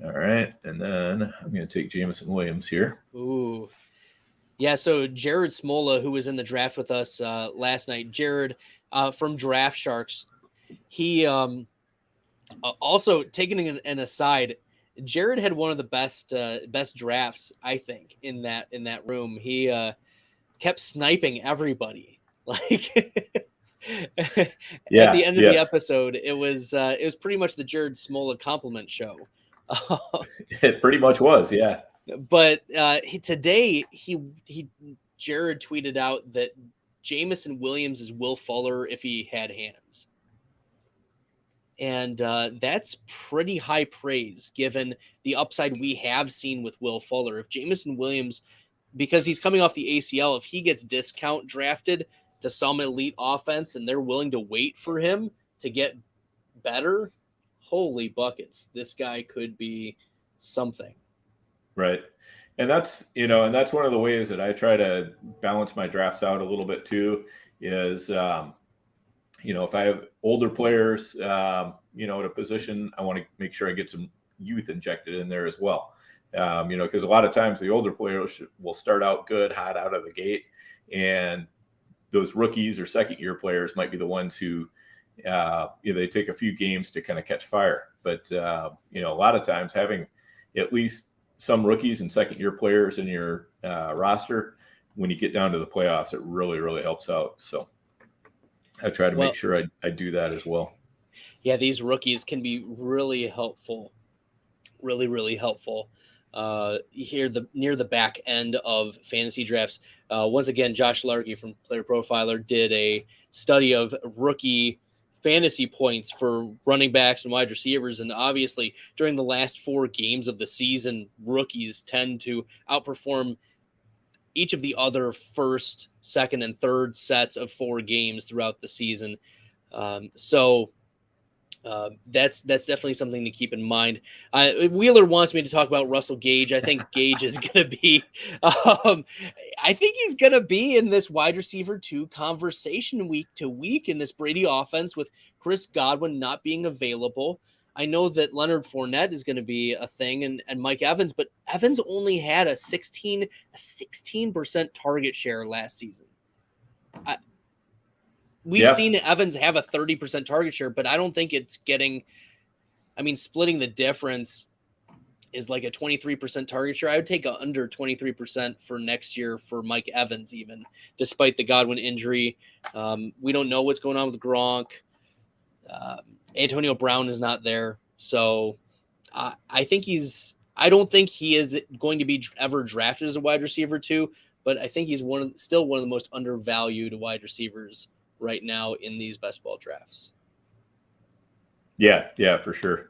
all right. And then I'm going to take Jameson Williams here. Ooh. Yeah, so Jared Smola, who was in the draft with us last night, Jared from Draft Sharks, he also, taking an aside, Jared had one of the best drafts, I think, in that room. He kept sniping everybody. Like at the end of the episode, it was pretty much the Jared Smola compliment show. It pretty much was, yeah. But today Jared tweeted out that Jameson Williams is Will Fuller if he had hands. And that's pretty high praise given the upside we have seen with Will Fuller. If Jameson Williams, because he's coming off the ACL, if he gets discount drafted to some elite offense and they're willing to wait for him to get better, holy buckets, this guy could be something. Right. And that's one of the ways that I try to balance my drafts out a little bit too, is, if I have older players, at a position, I want to make sure I get some youth injected in there as well. Because a lot of times the older players will start out good, hot out of the gate. And those rookies or second year players might be the ones who, they take a few games to kind of catch fire. But, a lot of times having at least some rookies and second year players in your roster, when you get down to the playoffs, it really, really helps out. So I try to make sure I do that as well. Yeah, these rookies can be really helpful. Really, really helpful. Here near the back end of fantasy drafts. Once again, Josh Larkey from Player Profiler did a study of rookie fantasy points for running backs and wide receivers. And obviously during the last 4 games of the season, rookies tend to outperform each of the other first, second, and third sets of 4 games throughout the season. That's definitely something to keep in mind. Wheeler wants me to talk about Russell Gage. I think Gage is going to be, I think he's going to be in this wide receiver 2 conversation week to week in this Brady offense with Chris Godwin not being available. I know that Leonard Fournette is going to be a thing and Mike Evans, but Evans only had a 16% target share last season. We've seen Evans have a 30% target share, but I don't think it's getting, splitting the difference is like a 23% target share. I would take under 23% for next year for Mike Evans, even despite the Godwin injury. We don't know what's going on with Gronk. Antonio Brown is not there. So I don't think he is going to be ever drafted as a wide receiver 2, but I think he's still one of the most undervalued wide receivers right now in these best ball drafts. Yeah, for sure.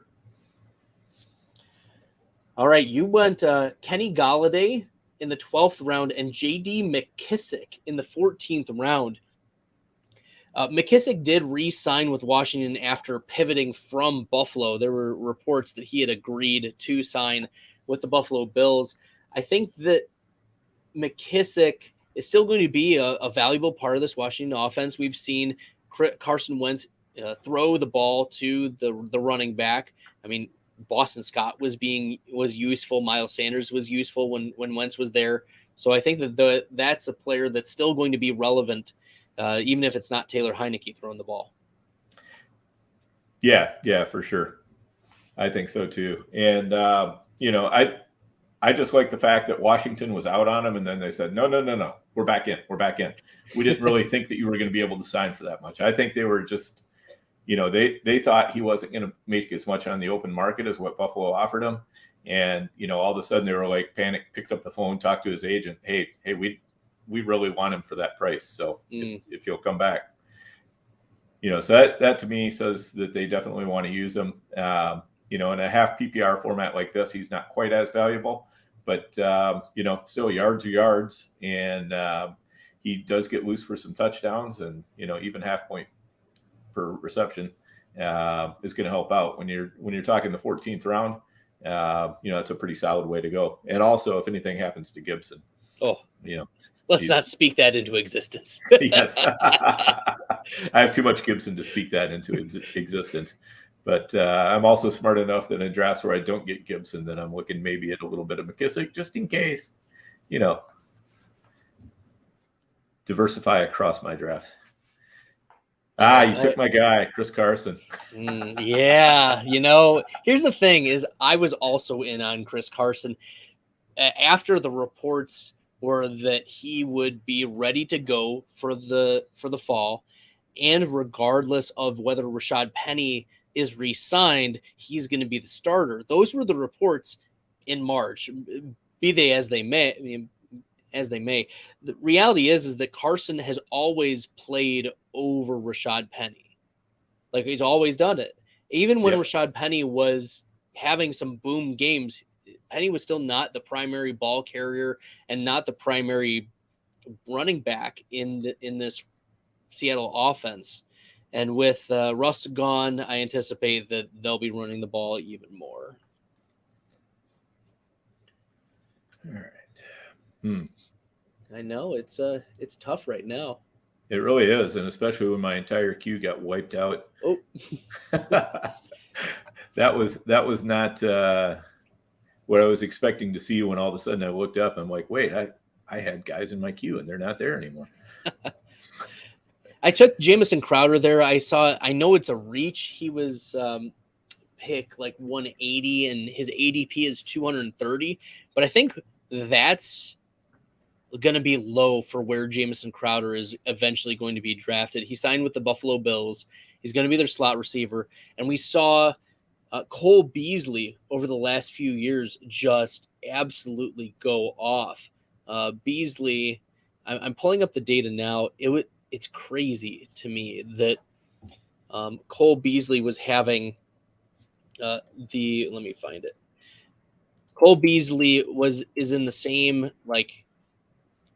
All right, you went Kenny Golladay in the 12th round and J.D. McKissick in the 14th round. McKissick did re-sign with Washington after pivoting from Buffalo. There were reports that he had agreed to sign with the Buffalo Bills. I think that McKissick is still going to be a valuable part of this Washington offense. We've seen Carson Wentz throw the ball to the running back. Boston Scott was useful. Miles Sanders was useful when Wentz was there. So I think that that's a player that's still going to be relevant, even if it's not Taylor Heineke throwing the ball. Yeah, for sure. I think so too. And, I just like the fact that Washington was out on him, and then they said, no, we're back in. We didn't really think that you were going to be able to sign for that much. I think they were just, they thought he wasn't going to make as much on the open market as what Buffalo offered him. And, all of a sudden they were like panicked, picked up the phone, talked to his agent. Hey, we really want him for that price. So if he'll come back, so that to me says that they definitely want to use him. In a half PPR format like this, he's not quite as valuable, but, still yards are yards. And he does get loose for some touchdowns, and, even half point per reception is going to help out when you're talking the 14th round. It's a pretty solid way to go. And also, if anything happens to Gibson, let's not speak that into existence. Yes. I have too much Gibson to speak that into existence. But I'm also smart enough that in drafts where I don't get Gibson, then I'm looking maybe at a little bit of McKissick just in case, diversify across my draft. You took my guy, Chris Carson. Yeah. Here's the thing is I was also in on Chris Carson after the reports were that he would be ready to go for the fall. And regardless of whether Rashad Penny is re-signed, he's going to be the starter. Those were the reports in March, be they as they may. The reality is that Carson has always played over Rashad Penny. Like, he's always done it. Even when Rashad Penny was having some boom games, Penny was still not the primary ball carrier and not the primary running back in this Seattle offense. And with Russ gone, I anticipate that they'll be running the ball even more. All right. I know it's tough right now. It really is, and especially when my entire queue got wiped out. Oh, that was not what I was expecting to see. When all of a sudden I looked up, I'm like, wait, I had guys in my queue and they're not there anymore. I took Jamison Crowder there. I know it's a reach. He was pick like 180 and his ADP is 230, but I think that's going to be low for where Jamison Crowder is eventually going to be drafted. He signed with the Buffalo Bills. He's going to be their slot receiver. And we saw Cole Beasley over the last few years just absolutely go off. Beasley, I'm pulling up the data now. It's crazy to me that Cole Beasley was having let me find it. Cole Beasley is in the same like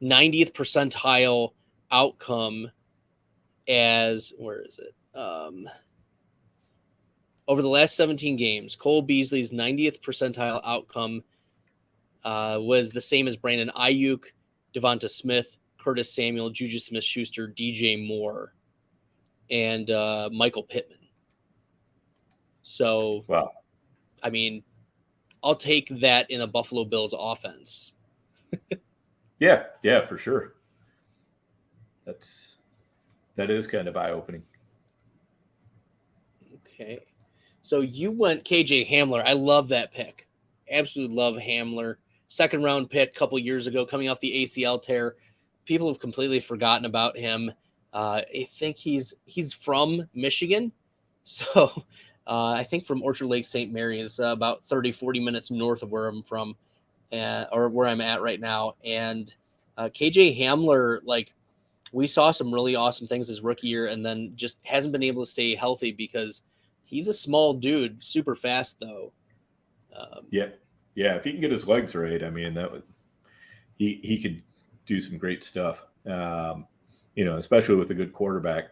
90th percentile outcome as, where is it? Over the last 17 games, Cole Beasley's 90th percentile outcome was the same as Brandon Ayuk, Devonta Smith, Curtis Samuel, Juju Smith-Schuster, DJ Moore, and Michael Pittman. So, wow. I mean, I'll take that in a Buffalo Bills offense. Yeah, for sure. That is kind of eye-opening. Okay. So you went KJ Hamler. I love that pick. Absolutely love Hamler. Second round pick a couple years ago, coming off the ACL tear. People have completely forgotten about him. I think he's from Michigan. So I think from Orchard Lake St. Mary's, about 30, 40 minutes north of where I'm from, or where I'm at right now. And KJ Hamler, like, we saw some really awesome things his rookie year and then just hasn't been able to stay healthy because he's a small dude, super fast though. Yeah. If he can get his legs right, I mean, he could do some great stuff. Especially with a good quarterback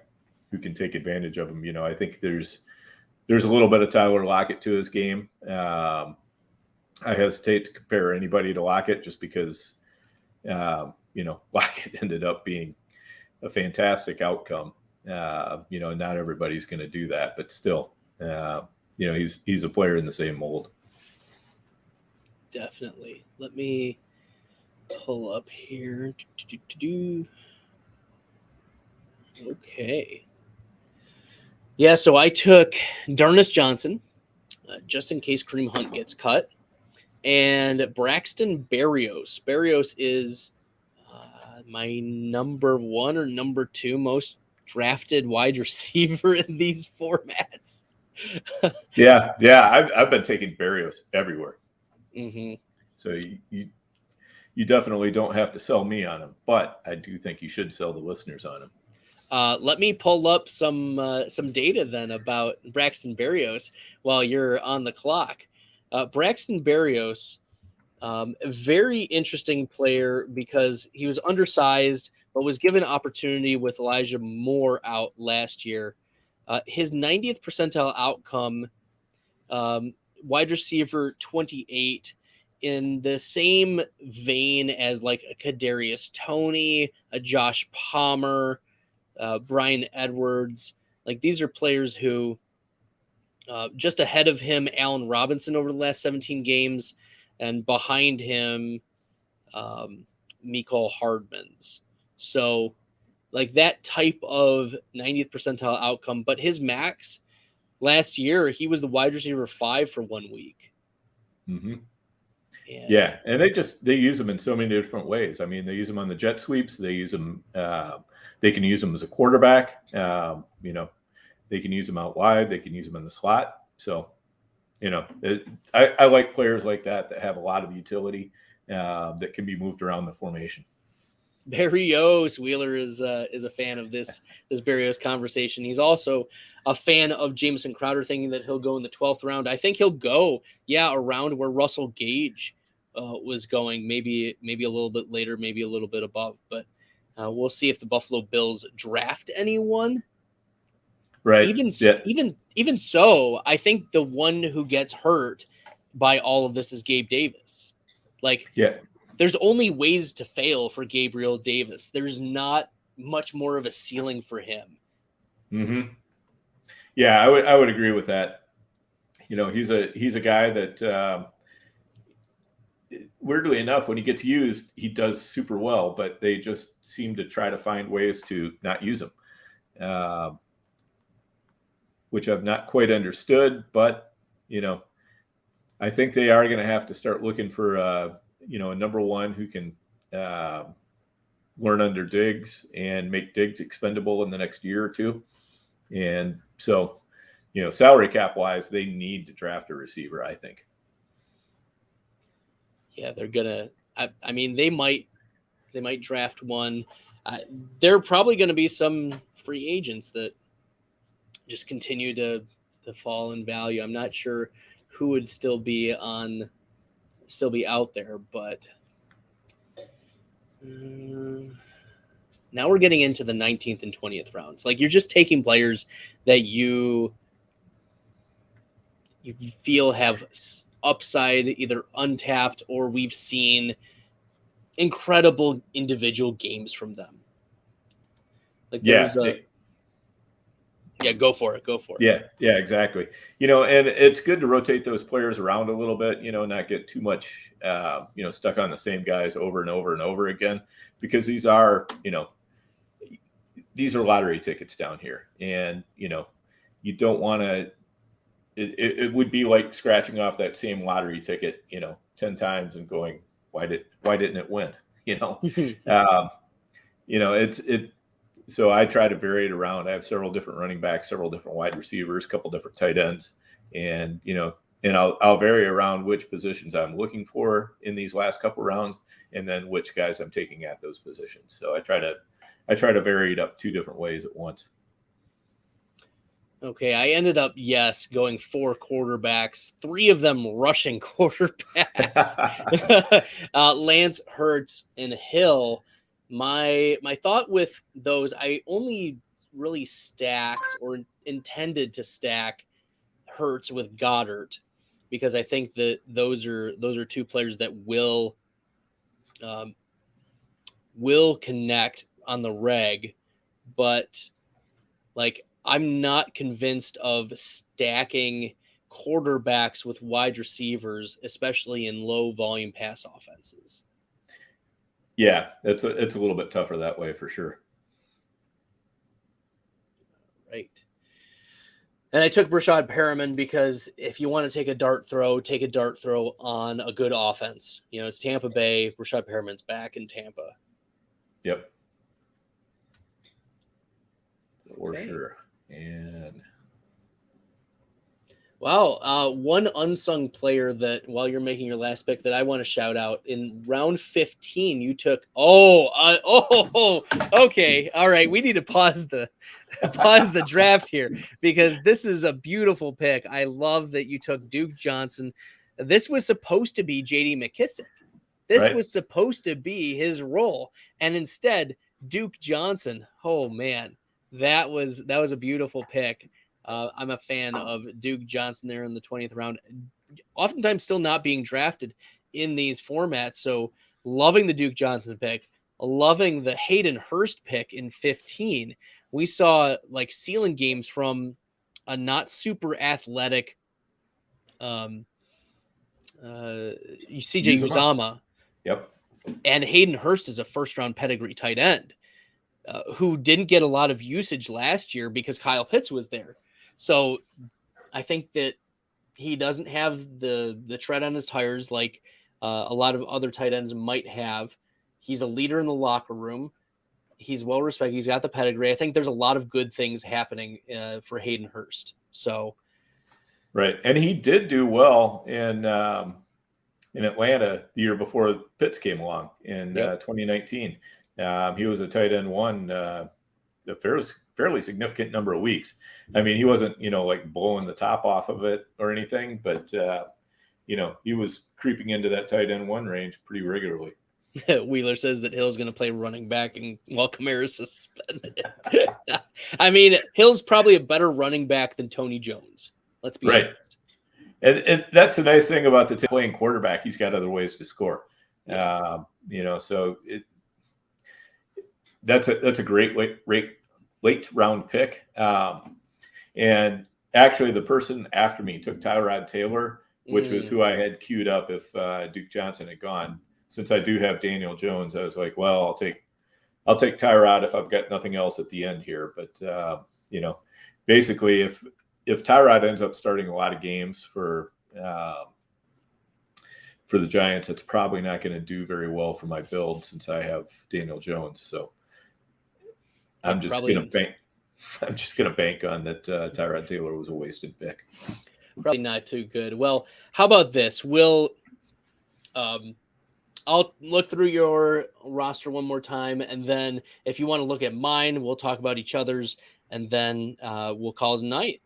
who can take advantage of him. I think there's a little bit of Tyler Lockett to his game. I hesitate to compare anybody to Lockett just because, Lockett ended up being a fantastic outcome. Not everybody's going to do that, but still, he's a player in the same mold. Definitely. Let me pull up here. Okay. Yeah, so I took Ernest Johnson, just in case Kareem Hunt gets cut, and Braxton Barrios. Barrios is my number one or number two most drafted wide receiver in these formats. Yeah. I've been taking Barrios everywhere. Mm-hmm. So you definitely don't have to sell me on him, but I do think you should sell the listeners on him. Let me pull up some data then about Braxton Barrios while you're on the clock. Braxton Barrios, a very interesting player because he was undersized, but was given opportunity with Elijah Moore out last year. His 90th percentile outcome, wide receiver 28, in the same vein as like a Kadarius Toney, a Josh Palmer, Brian Edwards. Like these are players who just ahead of him, Allen Robinson over the last 17 games, and behind him, Mecole Hardmans. So like that type of 90th percentile outcome, but his max last year, he was the wide receiver 5 for 1 week. Mm-hmm. Yeah. And they use them in so many different ways. I mean, they use them on the jet sweeps. They use them, they can use them as a quarterback. They can use them out wide. They can use them in the slot. So, I like players like that have a lot of utility that can be moved around the formation. Barrios, Wheeler is a fan of this Barrios conversation. He's also a fan of Jameson Crowder, thinking that he'll go in the 12th round. I think he'll go, around where Russell Gage was going, maybe a little bit later, maybe a little bit above. But we'll see if the Buffalo Bills draft anyone. Right. Even so, I think the one who gets hurt by all of this is Gabe Davis. There's only ways to fail for Gabriel Davis. There's not much more of a ceiling for him. Mm-hmm. Yeah, I would agree with that. He's a guy that weirdly enough, when he gets used, he does super well, but they just seem to try to find ways to not use him, which I've not quite understood. But I think they are going to have to start looking for a number one who can learn under Diggs and make Diggs expendable in the next year or two. And so, salary cap wise, they need to draft a receiver, I think. Yeah, they're gonna. I mean, they might draft one. There are probably going to be some free agents that just continue to fall in value. I'm not sure who would still be out there, but now we're getting into the 19th and 20th rounds. Like, you're just taking players that you feel have upside, either untapped or we've seen incredible individual games from them. Like, there's go for it. Yeah, exactly. And it's good to rotate those players around a little bit, not get too much, stuck on the same guys over and over and over again, because these are lottery tickets down here. And, you don't want to, it would be like scratching off that same lottery ticket, 10 times and going, why didn't it win? So I try to vary it around. I have several different running backs, several different wide receivers, a couple different tight ends, and I'll vary around which positions I'm looking for in these last couple rounds, and then which guys I'm taking at those positions. So I try to vary it up 2 different ways at once. Okay, I ended up going 4 quarterbacks, 3 of them rushing quarterbacks. Lance, Hurts, and Hill. My thought with those, I only really stacked or intended to stack Hurts with Goddard, because I think that those are 2 players that will connect on the reg, but like, I'm not convinced of stacking quarterbacks with wide receivers, especially in low volume pass offenses. Yeah, it's a little bit tougher that way for sure. Right. And I took Brashad Perriman because if you want to take a dart throw on a good offense. It's Tampa Bay. Brashad Perriman's back in Tampa. Yep. for sure. And wow, one unsung player that, while you're making your last pick, that I want to shout out in round 15, you took. Okay, all right. We need to pause the draft here because this is a beautiful pick. I love that you took Duke Johnson. This was supposed to be J.D. McKissic. This was supposed to be his role, and instead, Duke Johnson. Oh man, that was a beautiful pick. I'm a fan of Duke Johnson there in the 20th round. Oftentimes, still not being drafted in these formats. So, loving the Duke Johnson pick, loving the Hayden Hurst pick in 15. We saw like ceiling games from a not super athletic CJ Uzama. Yep. And Hayden Hurst is a first-round pedigree tight end who didn't get a lot of usage last year because Kyle Pitts was there. So I think that he doesn't have the tread on his tires like a lot of other tight ends might have. He's a leader in the locker room. He's well-respected. He's got the pedigree. I think there's a lot of good things happening for Hayden Hurst. So, right. And he did do well in Atlanta the year before Pitts came along in 2019. He was a tight end one a fairly significant number of weeks. I mean, he wasn't, like blowing the top off of it or anything, but, he was creeping into that tight end one range pretty regularly. Wheeler says that Hill's going to play running back and while Kamara's suspended. I mean, Hill's probably a better running back than Tony Jones. Let's be honest. And that's the nice thing about playing quarterback. He's got other ways to score. So that's a great late round pick. And actually the person after me took Tyrod Taylor, which was who I had queued up if Duke Johnson had gone. Since I do have Daniel Jones, I was like, well, I'll take Tyrod if I've got nothing else at the end here. But basically if Tyrod ends up starting a lot of games for the Giants, it's probably not going to do very well for my build since I have Daniel Jones. So I'm just going to bank on that. Tyrod Taylor was a wasted pick. Probably not too good. Well, how about this? I'll look through your roster one more time, and then if you want to look at mine, we'll talk about each other's, and then we'll call it a night.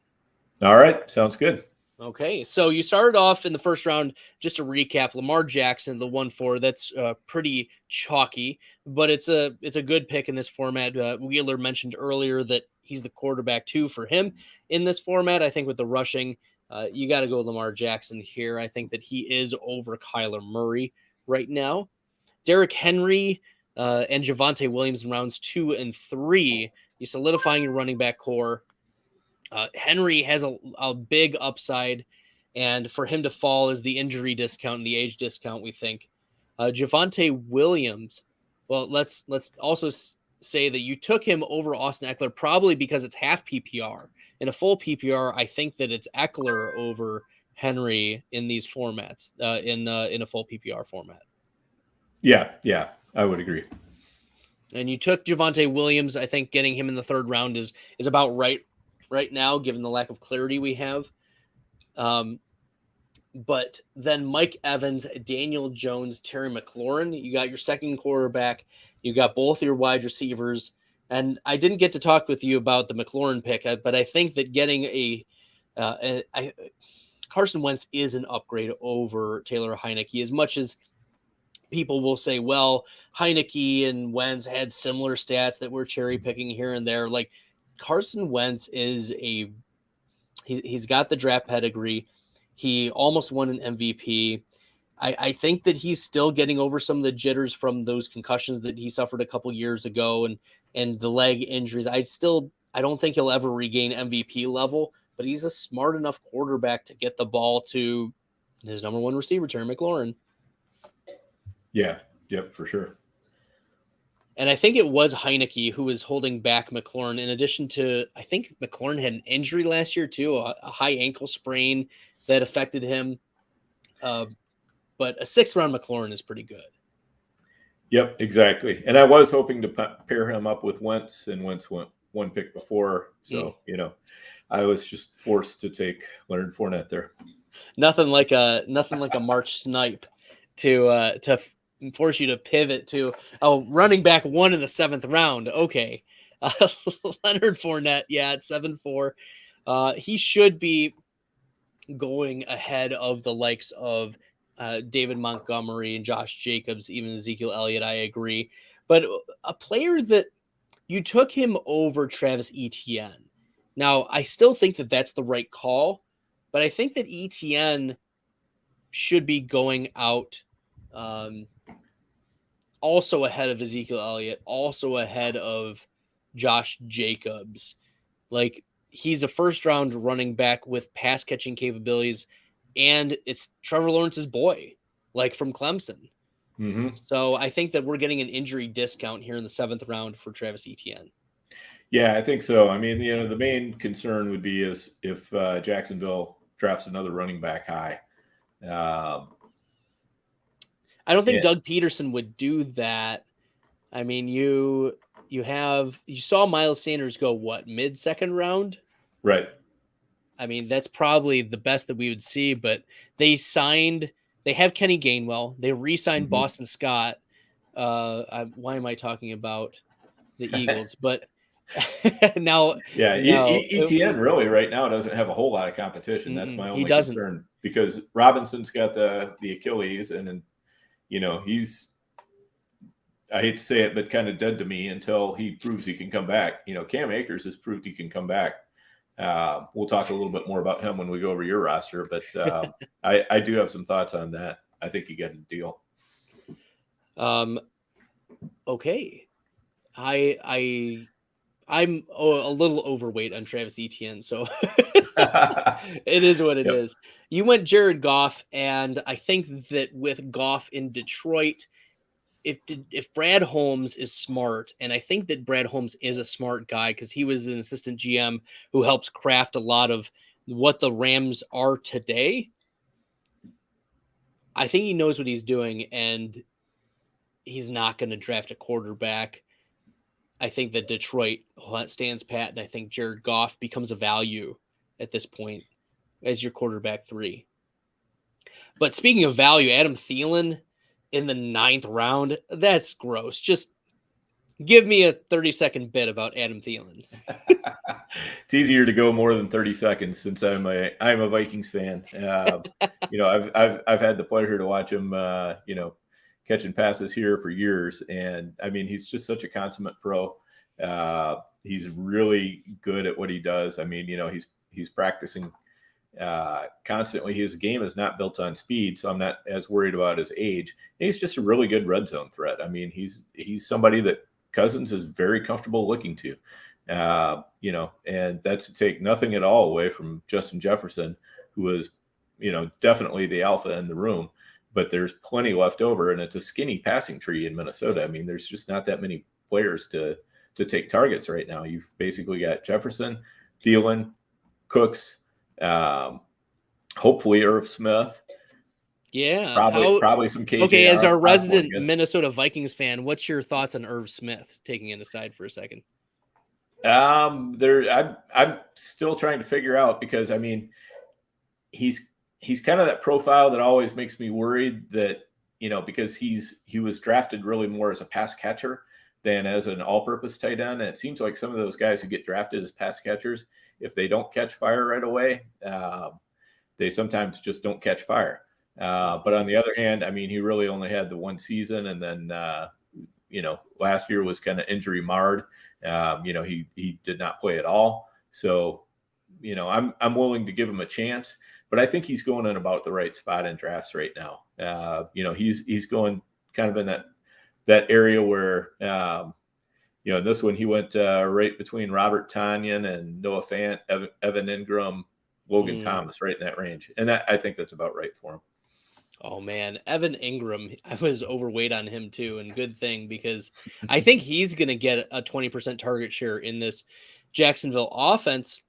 All right. Sounds good. Okay. So you started off in the first round, just to recap, Lamar Jackson, the 1-4. That's pretty chalky, but it's a good pick in this format. Wheeler mentioned earlier that he's the quarterback 2 for him in this format. I think with the rushing, you got to go Lamar Jackson here. I think that he is over Kyler Murray right now. Derrick Henry and Devonte Williams in rounds 2 and 3. You're solidifying your running back core. Henry has a big upside, and for him to fall is the injury discount and the age discount, we think. Devonte Williams, well, let's also say that you took him over Austin Eckler probably because it's half PPR. In a full PPR, I think that it's Eckler over Henry in these formats, in a full PPR format. Yeah, I would agree. And you took Devonte Williams. I think getting him in the third round is about right now, given the lack of clarity we have. But then Mike Evans, Daniel Jones, Terry McLaurin. You got your second quarterback. You got both your wide receivers. And I didn't get to talk with you about the McLaurin pick, but I think that getting Carson Wentz is an upgrade over Taylor Heineke, as much as people will say, well, Heineke and Wentz had similar stats that we're cherry picking here and there. Like, Carson Wentz is he's got the draft pedigree. He almost won an MVP. I think that he's still getting over some of the jitters from those concussions that he suffered a couple years ago and the leg injuries. I don't think he'll ever regain MVP level, but he's a smart enough quarterback to get the ball to his number one receiver, Terry McLaurin. Yeah, yep, for sure. And I think it was Heineke who was holding back McLaurin, in addition to, I think McLaurin had an injury last year too, a high ankle sprain that affected him. But a sixth round McLaurin is pretty good. Yep, exactly. And I was hoping to pair him up with Wentz, and Wentz went one pick before. So, I was just forced to take Leonard Fournette there. Nothing like a March snipe to force you to pivot to running back 1 in the 7th round. Okay. Leonard Fournette, at 7'4". He should be going ahead of the likes of David Montgomery and Josh Jacobs, even Ezekiel Elliott. I agree. But a player that you took him over Travis Etienne. Now, I still think that that's the right call, but I think that Etienne should be going out also ahead of Ezekiel Elliott, also ahead of Josh Jacobs. Like, he's a first-round running back with pass-catching capabilities, and it's Trevor Lawrence's boy, like from Clemson. Mm-hmm. So I think that we're getting an injury discount here in the 7th round for Travis Etienne. Yeah, I think so. I mean, the main concern would be is if Jacksonville drafts another running back high. I don't think Doug Peterson would do that. I mean, you saw Miles Sanders go mid-second round? Right. I mean, that's probably the best that we would see, but they have Kenny Gainwell. They re-signed Boston Scott. Why am I talking about the Eagles? But now, Etienne really right now doesn't have a whole lot of competition. That's my only concern, because Robinson's got the Achilles, and he's, I hate to say it, but kind of dead to me until he proves he can come back. Cam Akers has proved he can come back. We'll talk a little bit more about him when we go over your roster, but I do have some thoughts on that. I think you got a deal. Okay. I'm a little overweight on Travis Etienne, so it is what it is. You went Jared Goff, and I think that with Goff in Detroit, if Brad Holmes is smart, and I think that Brad Holmes is a smart guy because he was an assistant GM who helps craft a lot of what the Rams are today, I think he knows what he's doing, and he's not going to draft a quarterback. I think that Detroit stands pat, and I think Jared Goff becomes a value at this point as your quarterback 3. But speaking of value, Adam Thielen in the 9th round, that's gross. Just give me a 30-second bit about Adam Thielen. It's easier to go more than 30 seconds since I'm a Vikings fan. I've had the pleasure to watch him, catching passes here for years. And I mean, he's just such a consummate pro. He's really good at what he does. I mean, he's practicing constantly. His game is not built on speed, so I'm not as worried about his age. And he's just a really good red zone threat. I mean, he's somebody that Cousins is very comfortable looking to, and that's to take nothing at all away from Justin Jefferson, who was, definitely the alpha in the room. But there's plenty left over, and it's a skinny passing tree in Minnesota. I mean, there's just not that many players to take targets right now. You've basically got Jefferson, Thielen, Cooks, hopefully Irv Smith. Yeah. Probably some KJ. Okay, as our resident Minnesota Vikings fan, what's your thoughts on Irv Smith, taking it aside for a second? I'm still trying to figure out, because, I mean, he's kind of that profile that always makes me worried that, because he was drafted really more as a pass catcher than as an all-purpose tight end. And it seems like some of those guys who get drafted as pass catchers, if they don't catch fire right away, they sometimes just don't catch fire. But on the other hand, I mean, he really only had the one season, and then, last year was kind of injury marred. He did not play at all. So, I'm willing to give him a chance, but I think he's going in about the right spot in drafts right now. He's going kind of in that area where, this one, he went right between Robert Tonyan and Noah Fant, Evan Ingram, Logan Thomas, right in that range. And I think that's about right for him. Oh, man. Evan Ingram, I was overweight on him too, and good thing, because I think he's going to get a 20% target share in this Jacksonville offense.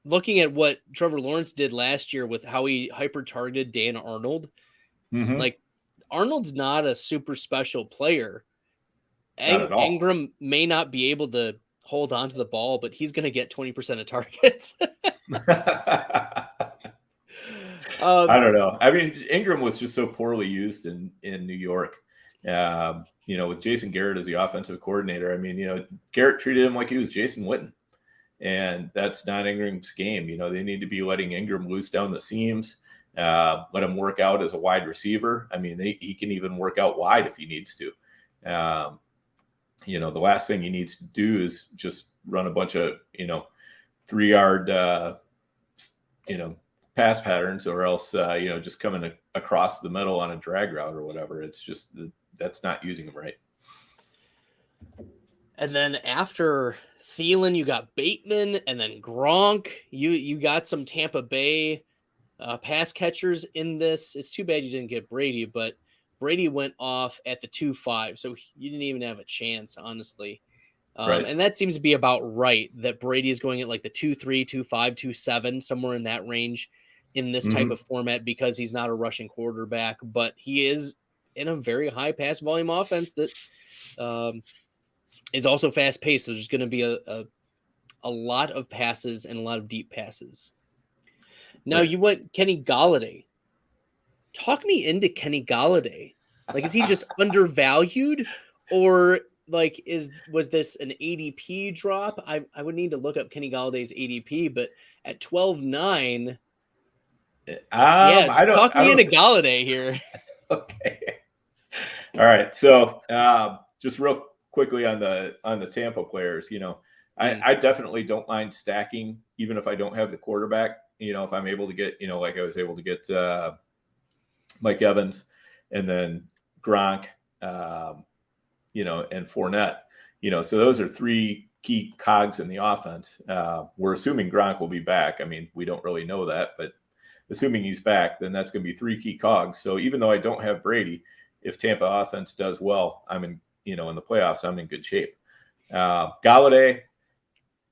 Looking at what Trevor Lawrence did last year with how he hyper-targeted Dan Arnold, like, Arnold's not a super special player, Not at all. Ingram may not be able to hold on to the ball, but he's going to get 20% of targets. I don't know. I mean, Ingram was just so poorly used in New York. With Jason Garrett as the offensive coordinator, I mean, Garrett treated him like he was Jason Witten, and that's not Ingram's game. They need to be letting Ingram loose down the seams, let him work out as a wide receiver. I mean, he can even work out wide if he needs to. The last thing he needs to do is just run a bunch of, 3-yard, pass patterns, or else, just coming across the middle on a drag route or whatever. It's just that's not using him right. And then after Thielen, you got Bateman, and then Gronk. You got some Tampa Bay pass catchers in this. It's too bad you didn't get Brady, but Brady went off at the 2.5, so you didn't even have a chance, honestly. Right. And that seems to be about right, that Brady is going at like the 2.3, 2.5, 2.7, somewhere in that range in this type of format, because he's not a rushing quarterback, but he is in a very high pass volume offense that is also fast paced. So there's going to be a lot of passes and a lot of deep passes. Now you went Kenny Golladay. Talk me into Kenny Golladay. Like, is he just undervalued, or like was this an ADP drop? I would need to look up Kenny Galladay's ADP, but at 12.9, talk me into Golladay here. Okay. All right. So just real quickly on the Tampa players, I definitely don't mind stacking, even if I don't have the quarterback. If I'm able to get, like I was able to get Mike Evans, and then Gronk, and Fournette, so those are three key cogs in the offense. We're assuming Gronk will be back. I mean, we don't really know that, but assuming he's back, then that's going to be three key cogs. So even though I don't have Brady, if Tampa offense does well, I'm in the playoffs, I'm in good shape. Golladay,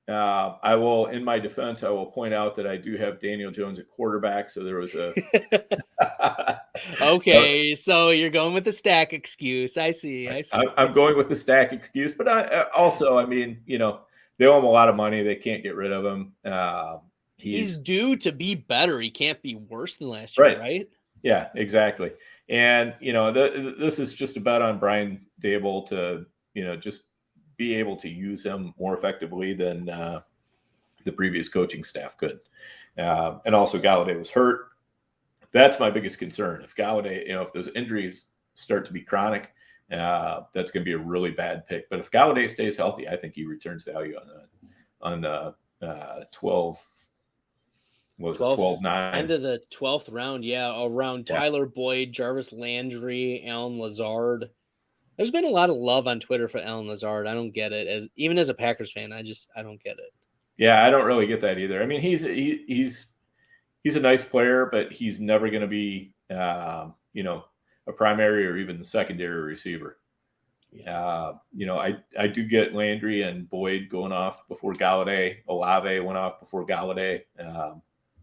I will, in my defense, I will point out that I do have Daniel Jones at quarterback. So there was a. Okay, so you're going with the stack excuse. I see. I'm going with the stack excuse, but I mean, they owe him a lot of money. They can't get rid of him. He's due to be better. He can't be worse than last year, right? Yeah, exactly. And, this is just a bet on Brian Dable to, just be able to use him more effectively than the previous coaching staff could. And also Golladay was hurt. That's my biggest concern. If Golladay, if those injuries start to be chronic, that's going to be a really bad pick. But if Golladay stays healthy, I think he returns value on the 12. What was 12-9? End of the 12th round, around Tyler Boyd, Jarvis Landry, Alan Lazard. There's been a lot of love on Twitter for Alan Lazard. I don't get it. Even as a Packers fan, I don't get it. Yeah, I don't really get that either. I mean, he's a nice player, but he's never going to be, a primary or even the secondary receiver. I do get Landry and Boyd going off before Golladay. Olave went off before Golladay.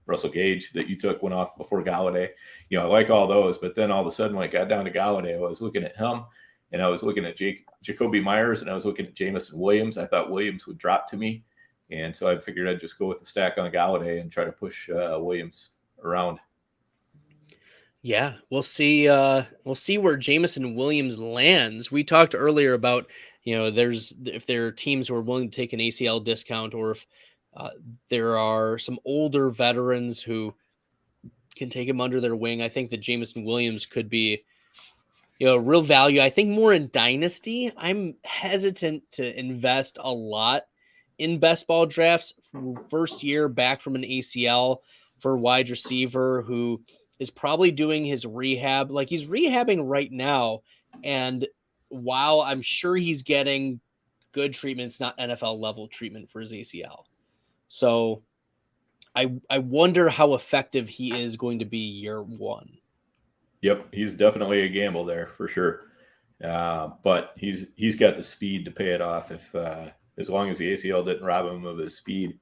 Russell Gage that you took went off before Golladay. I like all those, but then all of a sudden when I got down to Golladay, I was looking at him, and I was looking at Jacoby Myers, and I was looking at Jameson Williams. I thought Williams would drop to me, and so I figured I'd just go with the stack on Golladay and try to push Williams around. Yeah, we'll see. We'll see where Jameson Williams lands. We talked earlier about, if there are teams who are willing to take an ACL discount, or if there are some older veterans who can take him under their wing. I think that Jameson Williams could be, real value. I think more in Dynasty. I'm hesitant to invest a lot in best ball drafts. First year back from an ACL for a wide receiver who is probably doing his rehab. Like, he's rehabbing right now. And while I'm sure he's getting good treatment, it's not NFL level treatment for his ACL. So I wonder how effective he is going to be year one. Yep, he's definitely a gamble there for sure. But he's got the speed to pay it off. If as long as the ACL didn't rob him of his speed,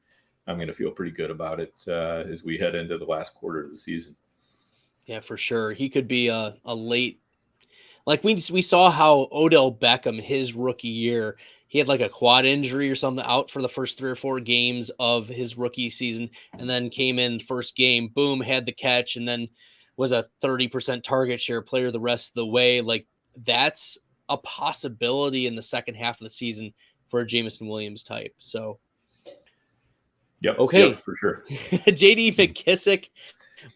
I'm going to feel pretty good about it as we head into the last quarter of the season. Yeah, for sure. He could be a late Like we saw how Odell Beckham, his rookie year, he had like a quad injury or something, out for the first 3 or 4 games of his rookie season, and then came in first game, boom, had the catch, and then was a 30% target share player the rest of the way. Like that's a possibility in the second half of the season for a Jameson Williams type. So, okay, for sure. JD McKissick,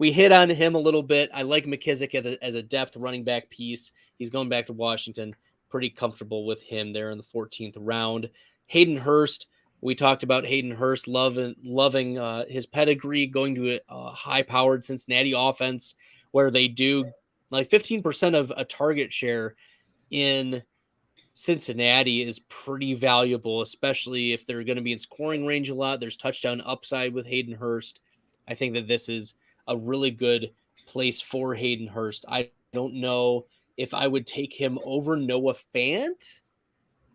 we hit on him a little bit. I like McKissick as a depth running back piece. He's going back to Washington. Pretty comfortable with him there in the 14th round. Hayden Hurst, we talked about Hayden Hurst loving his pedigree, going to a high-powered Cincinnati offense where they do like 15% of a target share in Cincinnati is pretty valuable, especially if they're going to be in scoring range a lot. There's touchdown upside with Hayden Hurst. I think that this is a really good place for Hayden Hurst. I don't know if I would take him over Noah Fant,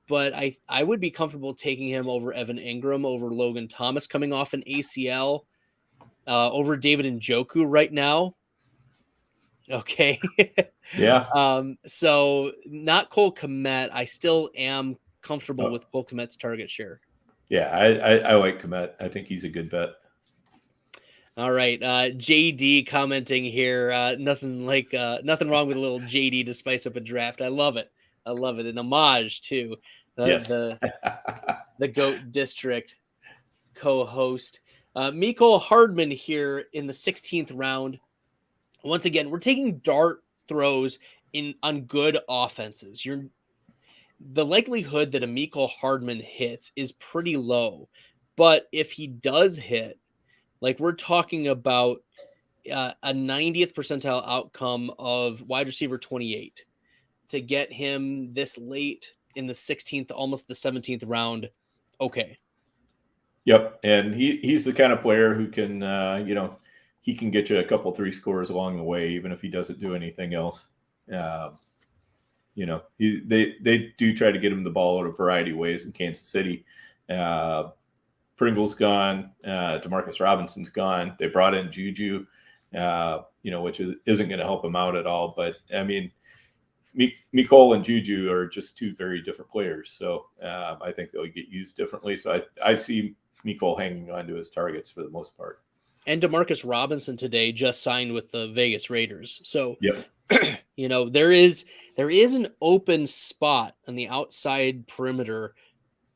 but I would be comfortable taking him over Evan Ingram, over Logan Thomas coming off an ACL, over David Njoku right now. Okay. Yeah. So not Cole Kmet. I still am comfortable with Cole Kmet's target share. Yeah, I like Kmet. I think he's a good bet. All right. JD commenting here. Nothing wrong with a little JD to spice up a draft. I love it. An homage to the GOAT District co-host. Mecole Hardman here in the 16th round. Once again, we're taking dart throws on good offenses. The likelihood that a Mecole Hardman hits is pretty low. But if he does hit, like we're talking about a 90th percentile outcome of wide receiver 28 to get him this late in the 16th, almost the 17th round. Okay. Yep. And he's the kind of player who can, he can get you a couple 3 scores along the way, even if he doesn't do anything else. They do try to get him the ball in a variety of ways in Kansas City. Pringle's gone. Demarcus Robinson's gone. They brought in Juju, which isn't going to help him out at all. But I mean, Mecole and Juju are just 2 very different players. So I think they'll get used differently. So I see Mecole hanging on to his targets for the most part. And Demarcus Robinson today just signed with the Vegas Raiders. So, yep. There is an open spot on the outside perimeter,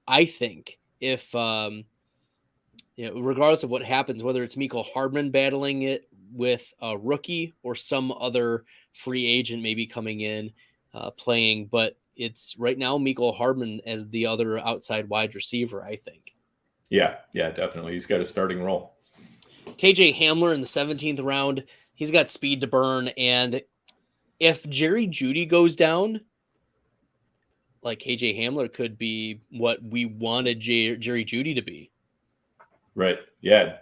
I think, if regardless of what happens, whether it's Mecole Hardman battling it with a rookie or some other free agent maybe coming in playing, but it's right now Mecole Hardman as the other outside wide receiver, I think. Yeah, definitely. He's got a starting role. KJ Hamler in the 17th round, he's got speed to burn, and if Jerry Jeudy goes down, like KJ Hamler could be what we wanted Jerry Jeudy to be. Right. Yeah.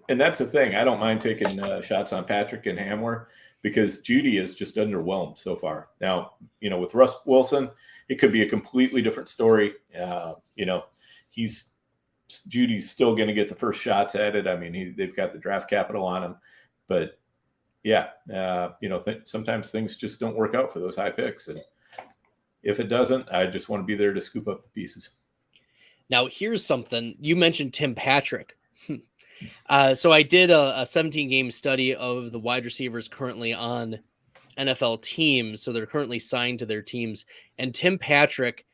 And that's the thing. I don't mind taking shots on Patrick and Hamler because Jeudy is just underwhelmed so far. Now, with Russ Wilson, it could be a completely different story. Judy's still going to get the first shots at it. I mean, they've got the draft capital on him, but yeah, sometimes things just don't work out for those high picks. And if it doesn't, I just want to be there to scoop up the pieces. Now, here's something. You mentioned Tim Patrick. So I did a 17-game study of the wide receivers currently on NFL teams. So they're currently signed to their teams. And Tim Patrick,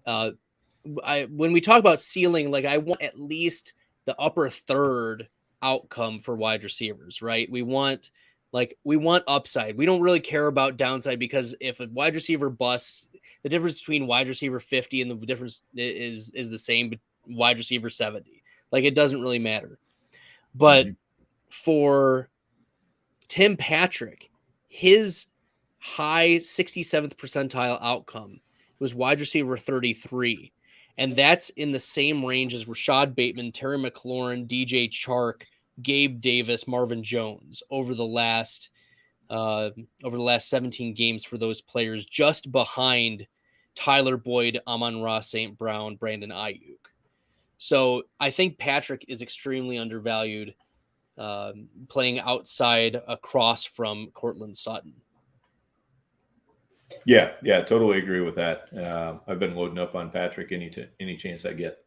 when we talk about ceiling, like I want at least the upper third outcome for wide receivers, right? We want upside. We don't really care about downside because if a wide receiver busts, the difference between wide receiver 50 and the difference is the same, but wide receiver 70. Like it doesn't really matter. But for Tim Patrick, his high 67th percentile outcome was wide receiver 33. And that's in the same range as Rashad Bateman, Terry McLaurin, DJ Chark, Gabe Davis, Marvin Jones over the last 17 games for those players, just behind Tyler Boyd, Amon-Ra St. Brown, Brandon Ayuk. So I think Patrick is extremely undervalued, playing outside across from Cortland Sutton. Yeah, totally agree with that. I've been loading up on Patrick any chance I get.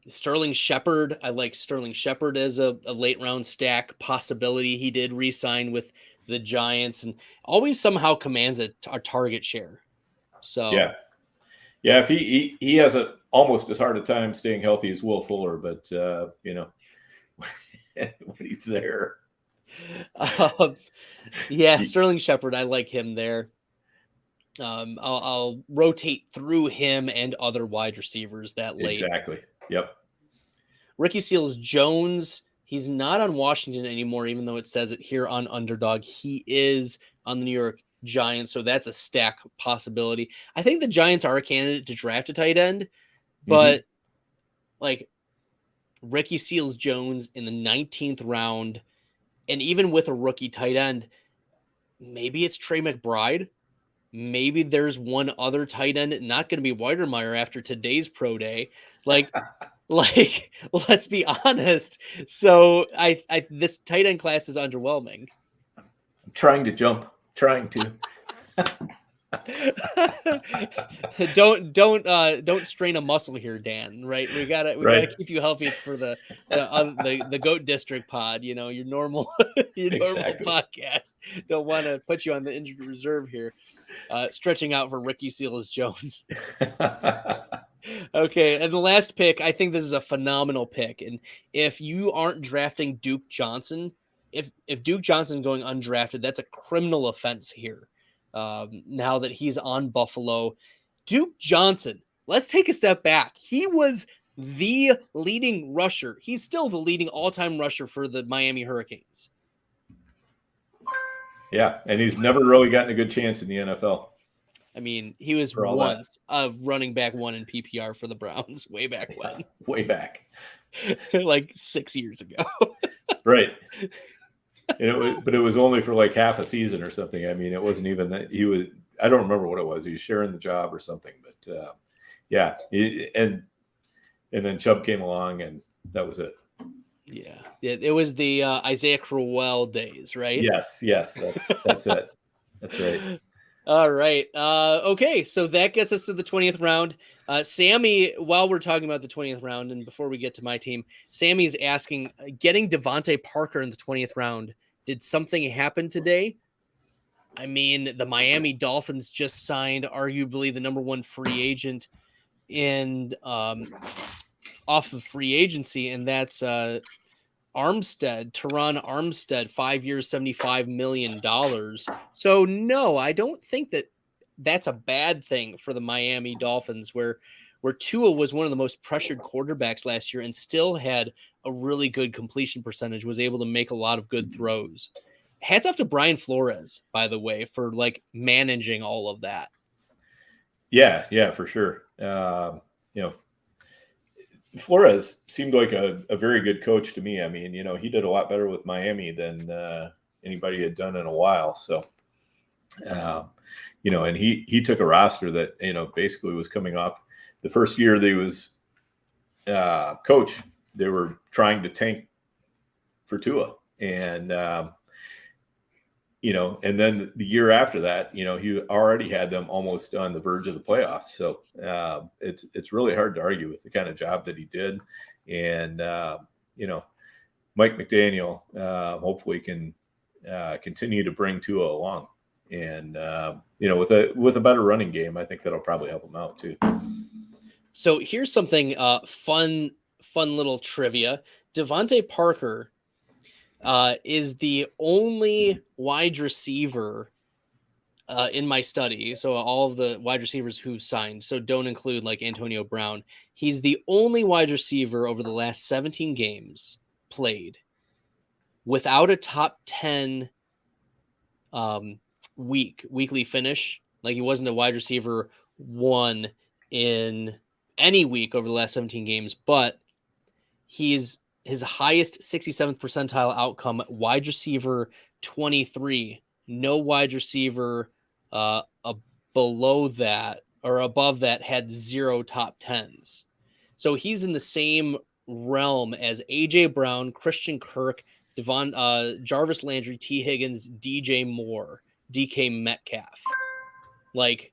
Sterling Shepard. I like Sterling Shepard as a late round stack possibility. He did re-sign with the Giants and always somehow commands a target share. So yeah. If he has almost as hard a time staying healthy as Will Fuller, but when he's there. Sterling Shepard. I like him there. I'll rotate through him and other wide receivers that late. Exactly. Yep. Ricky Seals-Jones, he's not on Washington anymore, even though it says it here on Underdog. He is on the New York Giants, so that's a stack possibility. I think the Giants are a candidate to draft a tight end, but like Ricky Seals-Jones in the 19th round, and even with a rookie tight end, maybe it's Trey McBride. Maybe there's one other tight end, not going to be Weidermeyer after today's pro day. Like, let's be honest. So this tight end class is underwhelming. I'm trying to. Don't strain a muscle here, Dan. Right? We gotta keep you healthy for the Goat District pod. You know, your normal podcast. Don't want to put you on the injured reserve here. Stretching out for Ricky Seals-Jones. Okay, and the last pick, I think this is a phenomenal pick. And if you aren't drafting Duke Johnson, if Duke Johnson's going undrafted, that's a criminal offense here. Now that he's on Buffalo, Duke Johnson, let's take a step back. He was the leading rusher. He's still the leading all-time rusher for the Miami Hurricanes. Yeah, and he's never really gotten a good chance in the NFL. I mean, he was once a running back one in PPR for the Browns way back when. Way back. Like 6 years ago. Right. But it was only for like half a season or something. I mean, it wasn't even that he was. I don't remember what it was. He was sharing the job or something. But and then Chubb came along, and that was it. Yeah, it was the Isaiah Crowell days, right? Yes, that's it. That's right. All right. Okay, so that gets us to the 20th round. Sammy, while we're talking about the 20th round, and before we get to my team, Sammy's asking, getting Devonte Parker in the 20th round, did something happen today? I mean, the Miami Dolphins just signed arguably the number one free agent in off of free agency, and that's Teron Armstead, 5 years, $75 million. So no, I don't think that's a bad thing for the Miami Dolphins, where Tua was one of the most pressured quarterbacks last year and still had a really good completion percentage, was able to make a lot of good throws. Hats off to Brian Flores, by the way, for like managing all of that. Yeah, for sure. Flores seemed like a very good coach to me. I mean, he did a lot better with Miami than anybody had done in a while. So, and he took a roster that, basically was coming off the first year that he was coach. They were trying to tank for Tua. And, and then the year after that, he already had them almost on the verge of the playoffs. So it's really hard to argue with the kind of job that he did. And, Mike McDaniel hopefully can continue to bring Tua along. And, with a better running game, I think that'll probably help him out too. So here's something fun little trivia. Devonte Parker is the only wide receiver in my study. So all of the wide receivers who've signed, so don't include like Antonio Brown. He's the only wide receiver over the last 17 games played without a top 10 weekly finish. Like he wasn't a wide receiver one in any week over the last 17 games, but he's his highest 67th percentile outcome, wide receiver 23. No wide receiver below that or above that had 0 top 10s. So he's in the same realm as A.J. Brown, Christian Kirk, Jarvis Landry, T. Higgins, DJ Moore, DK Metcalf. Like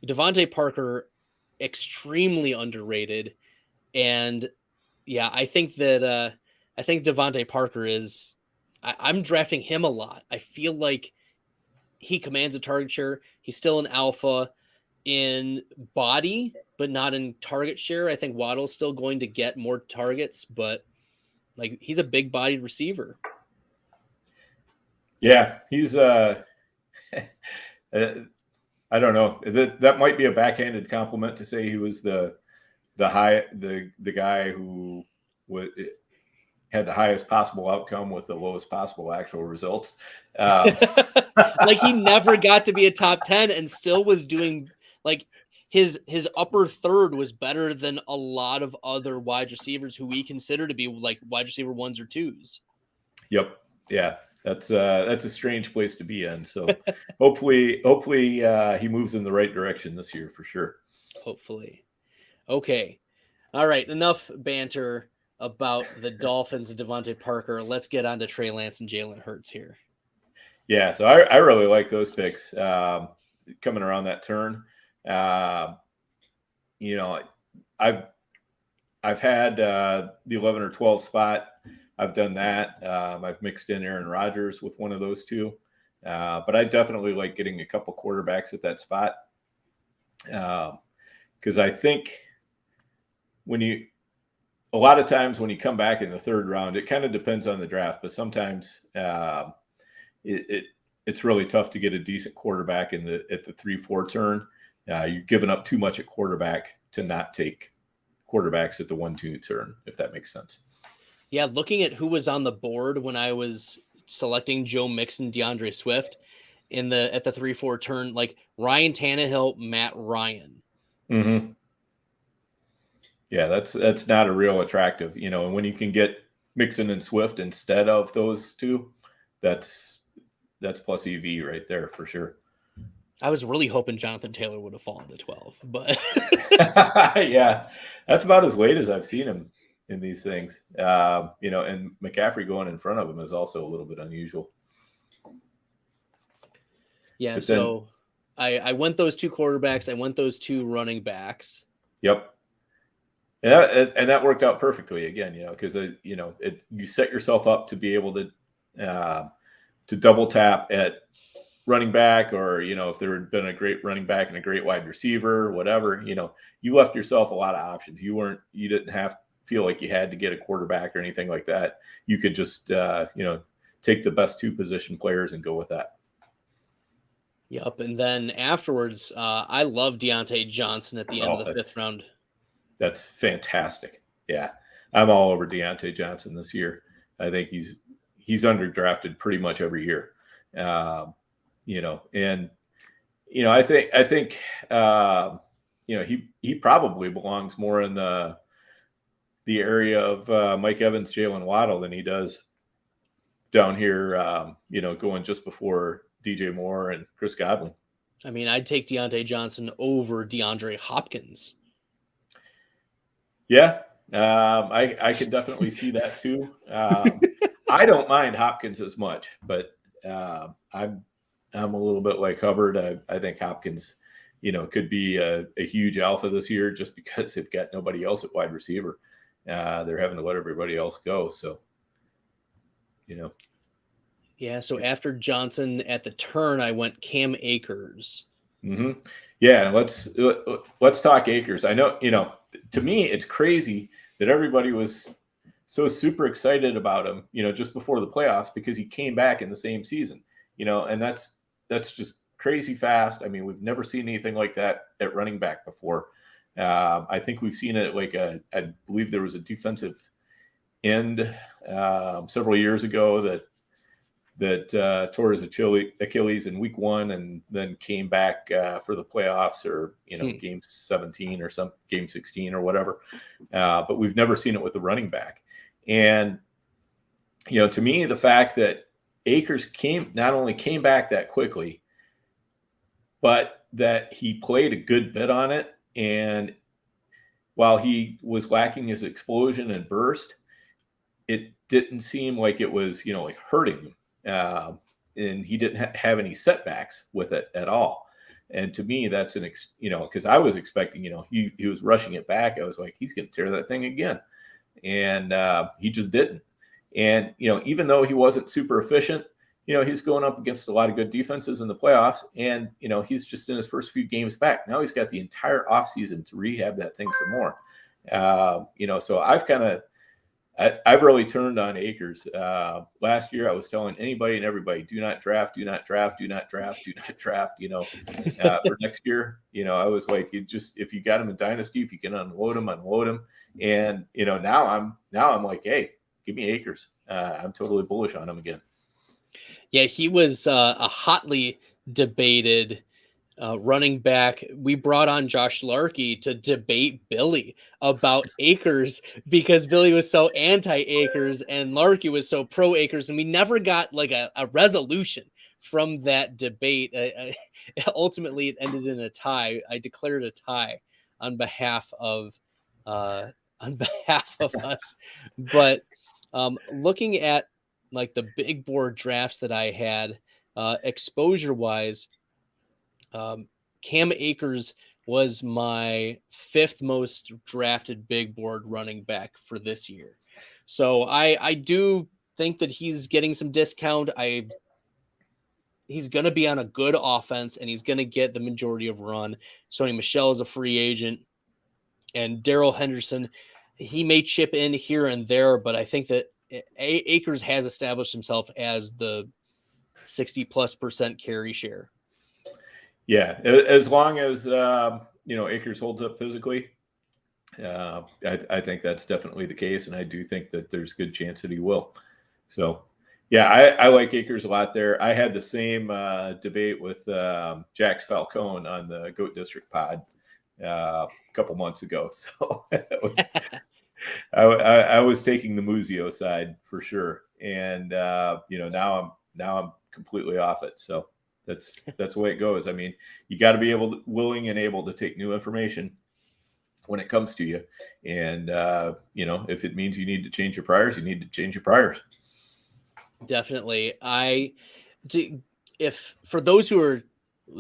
Devonte Parker, extremely underrated. And yeah, I think Devonte Parker is, I'm drafting him a lot. I feel like he commands a target share. He's still an alpha in body, but not in target share. I think Waddle's still going to get more targets, but like he's a big bodied receiver. Yeah, he's I don't know. That might be a backhanded compliment to say he was the guy who had the highest possible outcome with the lowest possible actual results. Like he never got to be a top 10 and still was doing like his upper third was better than a lot of other wide receivers who we consider to be like wide receiver 1s or 2s. Yep. Yeah. That's a strange place to be in. So hopefully he moves in the right direction this year for sure. Hopefully. Okay. All right. Enough banter about the Dolphins and Devonte Parker. Let's get on to Trey Lance and Jalen Hurts here. Yeah. So I really like those picks coming around that turn. I've had the 11 or 12 spot. I've done that. I've mixed in Aaron Rodgers with one of those two. But I definitely like getting a couple quarterbacks at that spot. Because I think a lot of times when you come back in the third round, it kind of depends on the draft, but sometimes it's really tough to get a decent quarterback at the 3-4 turn. You're giving up too much at quarterback to not take quarterbacks at the 1-2 turn, if that makes sense. Yeah, looking at who was on the board when I was selecting Joe Mixon, DeAndre Swift at the 3-4 turn, like Ryan Tannehill, Matt Ryan. Mm-hmm. Yeah, that's not a real attractive, and when you can get Mixon and Swift instead of those two, that's plus EV right there for sure. I was really hoping Jonathan Taylor would have fallen to 12, but yeah, that's about as late as I've seen him in these things. And McCaffrey going in front of him is also a little bit unusual. Yeah, but so I went those two quarterbacks. I went those two running backs. Yep. Yeah, and that worked out perfectly again, because you set yourself up to be able to double tap at running back, or if there had been a great running back and a great wide receiver, whatever, you left yourself a lot of options. You didn't have to feel like you had to get a quarterback or anything like that. You could just take the best two position players and go with that. Yep. And then afterwards, I love Deontay Johnson at the end of the 5th round. That's fantastic. Yeah. I'm all over Deontay Johnson this year. I think he's underdrafted pretty much every year. I think he probably belongs more in the area of Mike Evans, Jalen Waddle than he does down here, going just before DJ Moore and Chris Godwin. I mean, I'd take Deontay Johnson over DeAndre Hopkins. Yeah, I could definitely see that too. I don't mind Hopkins as much, but I'm a little bit like Hubbard. I think Hopkins, could be a huge alpha this year just because they've got nobody else at wide receiver. They're having to let everybody else go. So, Yeah. So after Johnson at the turn, I went Cam Akers. Mm-hmm. Yeah. Let's talk Akers. I know, to me, it's crazy that everybody was so super excited about him, just before the playoffs, because he came back in the same season, and that's just crazy fast. I mean, we've never seen anything like that at running back before. I think we've seen it I believe there was a defensive end several years ago that tore his Achilles in week 1 and then came back for the playoffs, or game 17 or game 16 or whatever. But we've never seen it with a running back. And to me, the fact that Akers not only came back that quickly, but that he played a good bit on it. And while he was lacking his explosion and burst, it didn't seem like it was, hurting him. And he didn't have any setbacks with it at all. And to me, that's because I was expecting, he was rushing it back. I was like, he's going to tear that thing again. And he just didn't. And, even though he wasn't super efficient, he's going up against a lot of good defenses in the playoffs. And, he's just in his first few games back. Now he's got the entire offseason to rehab that thing some more. So I've really turned on Akers. Last year, I was telling anybody and everybody, do not draft. For next year. I was like, if you got him in Dynasty, if you can unload him. And, now I'm like, hey, give me Akers. I'm totally bullish on him again. Yeah, he was a hotly debated running back. We brought on Josh Larkey to debate Billy about Akers because Billy was so anti-Akers and Larkey was so pro-Akers, and we never got like a resolution from that debate. Ultimately, it ended in a tie. I declared a tie on behalf of us. But looking at like the big board drafts that I had, exposure-wise, Cam Akers was my 5th most drafted big board running back for this year. So I do think that he's getting some discount. He's going to be on a good offense and he's going to get the majority of run. Sony Michel is a free agent, and Darrell Henderson, he may chip in here and there, but I think that Akers has established himself as the 60+% carry share. Yeah, as long as Akers holds up physically, I think that's definitely the case, and I do think that there's a good chance that he will. So, yeah, I like Akers a lot there. I had the same debate with Jax Falcone on the Goat District pod a couple months ago. So I was taking the Muzio side for sure, and now I'm completely off it. So. That's the way it goes. I mean, you got to be willing and able to take new information when it comes to you. And, if it means you need to change your priors, you need to change your priors. Definitely. If for those who are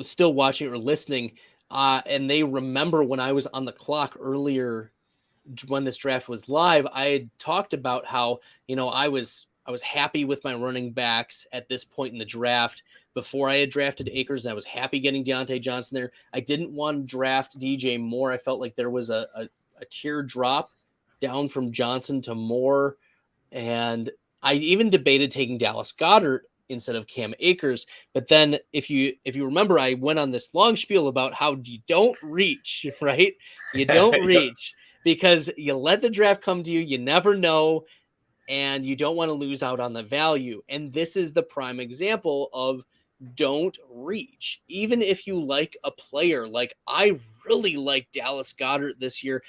still watching or listening, and they remember when I was on the clock earlier, when this draft was live, I had talked about how, I was happy with my running backs at this point in the draft. Before I had drafted Akers, and I was happy getting Deontay Johnson there. I didn't want to draft DJ Moore. I felt like there was a tier drop down from Johnson to Moore. And I even debated taking Dallas Goddard instead of Cam Akers. But then if you remember, I went on this long spiel about how you don't reach, right? You don't reach because you let the draft come to you. You never know. And you don't want to lose out on the value. And this is the prime example of don't reach. Even if you like a player, like I really like Dallas Goddard this year.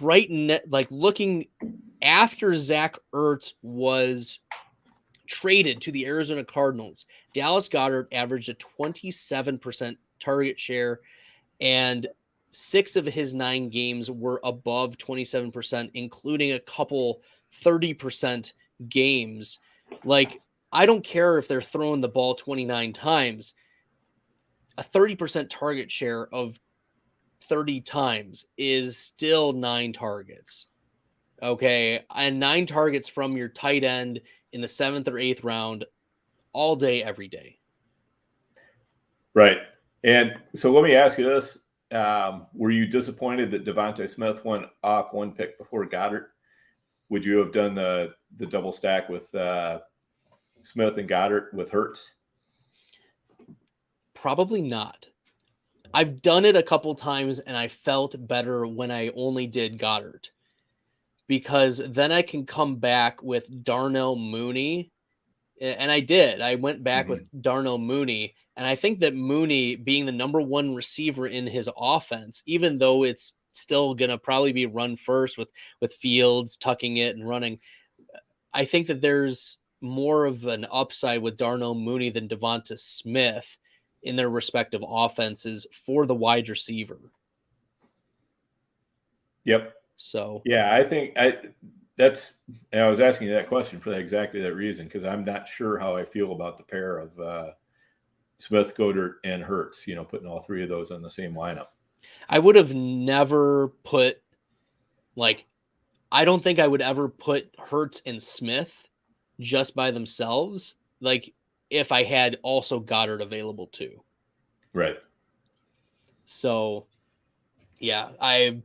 Looking after Zach Ertz was traded to the Arizona Cardinals, Dallas Goddard averaged a 27% target share, and 6 of his 9 games were above 27%, including a couple 30% games. Like, I don't care if they're throwing the ball 29 times. A 30% target share of 30 times is still 9 targets. Okay. And 9 targets from your tight end in the 7th or 8th round all day, every day. Right. And so let me ask you this. Were you disappointed that Devonte Smith went off 1 pick before Goddard? Would you have done the double stack with Smith and Goddard with Hurts? Probably not. I've done it a couple times and I felt better when I only did Goddard, because then I can come back with Darno Mooney. And I did. I went back with Darno Mooney. And I think that Mooney, being the number 1 receiver in his offense, even though it's still going to probably be run first with Fields tucking it and running, I think that there's more of an upside with Darno Mooney than Devonta Smith in their respective offenses for the wide receiver. Yep. So, yeah, I think I was asking you that question for exactly that reason, because I'm not sure how I feel about the pair of Smith, Goddard, and Hurts, putting all three of those in the same lineup. I would have never put, I don't think I would ever put Hurts and Smith just by themselves, if I had also Goddard available too. Right. So, yeah, I'm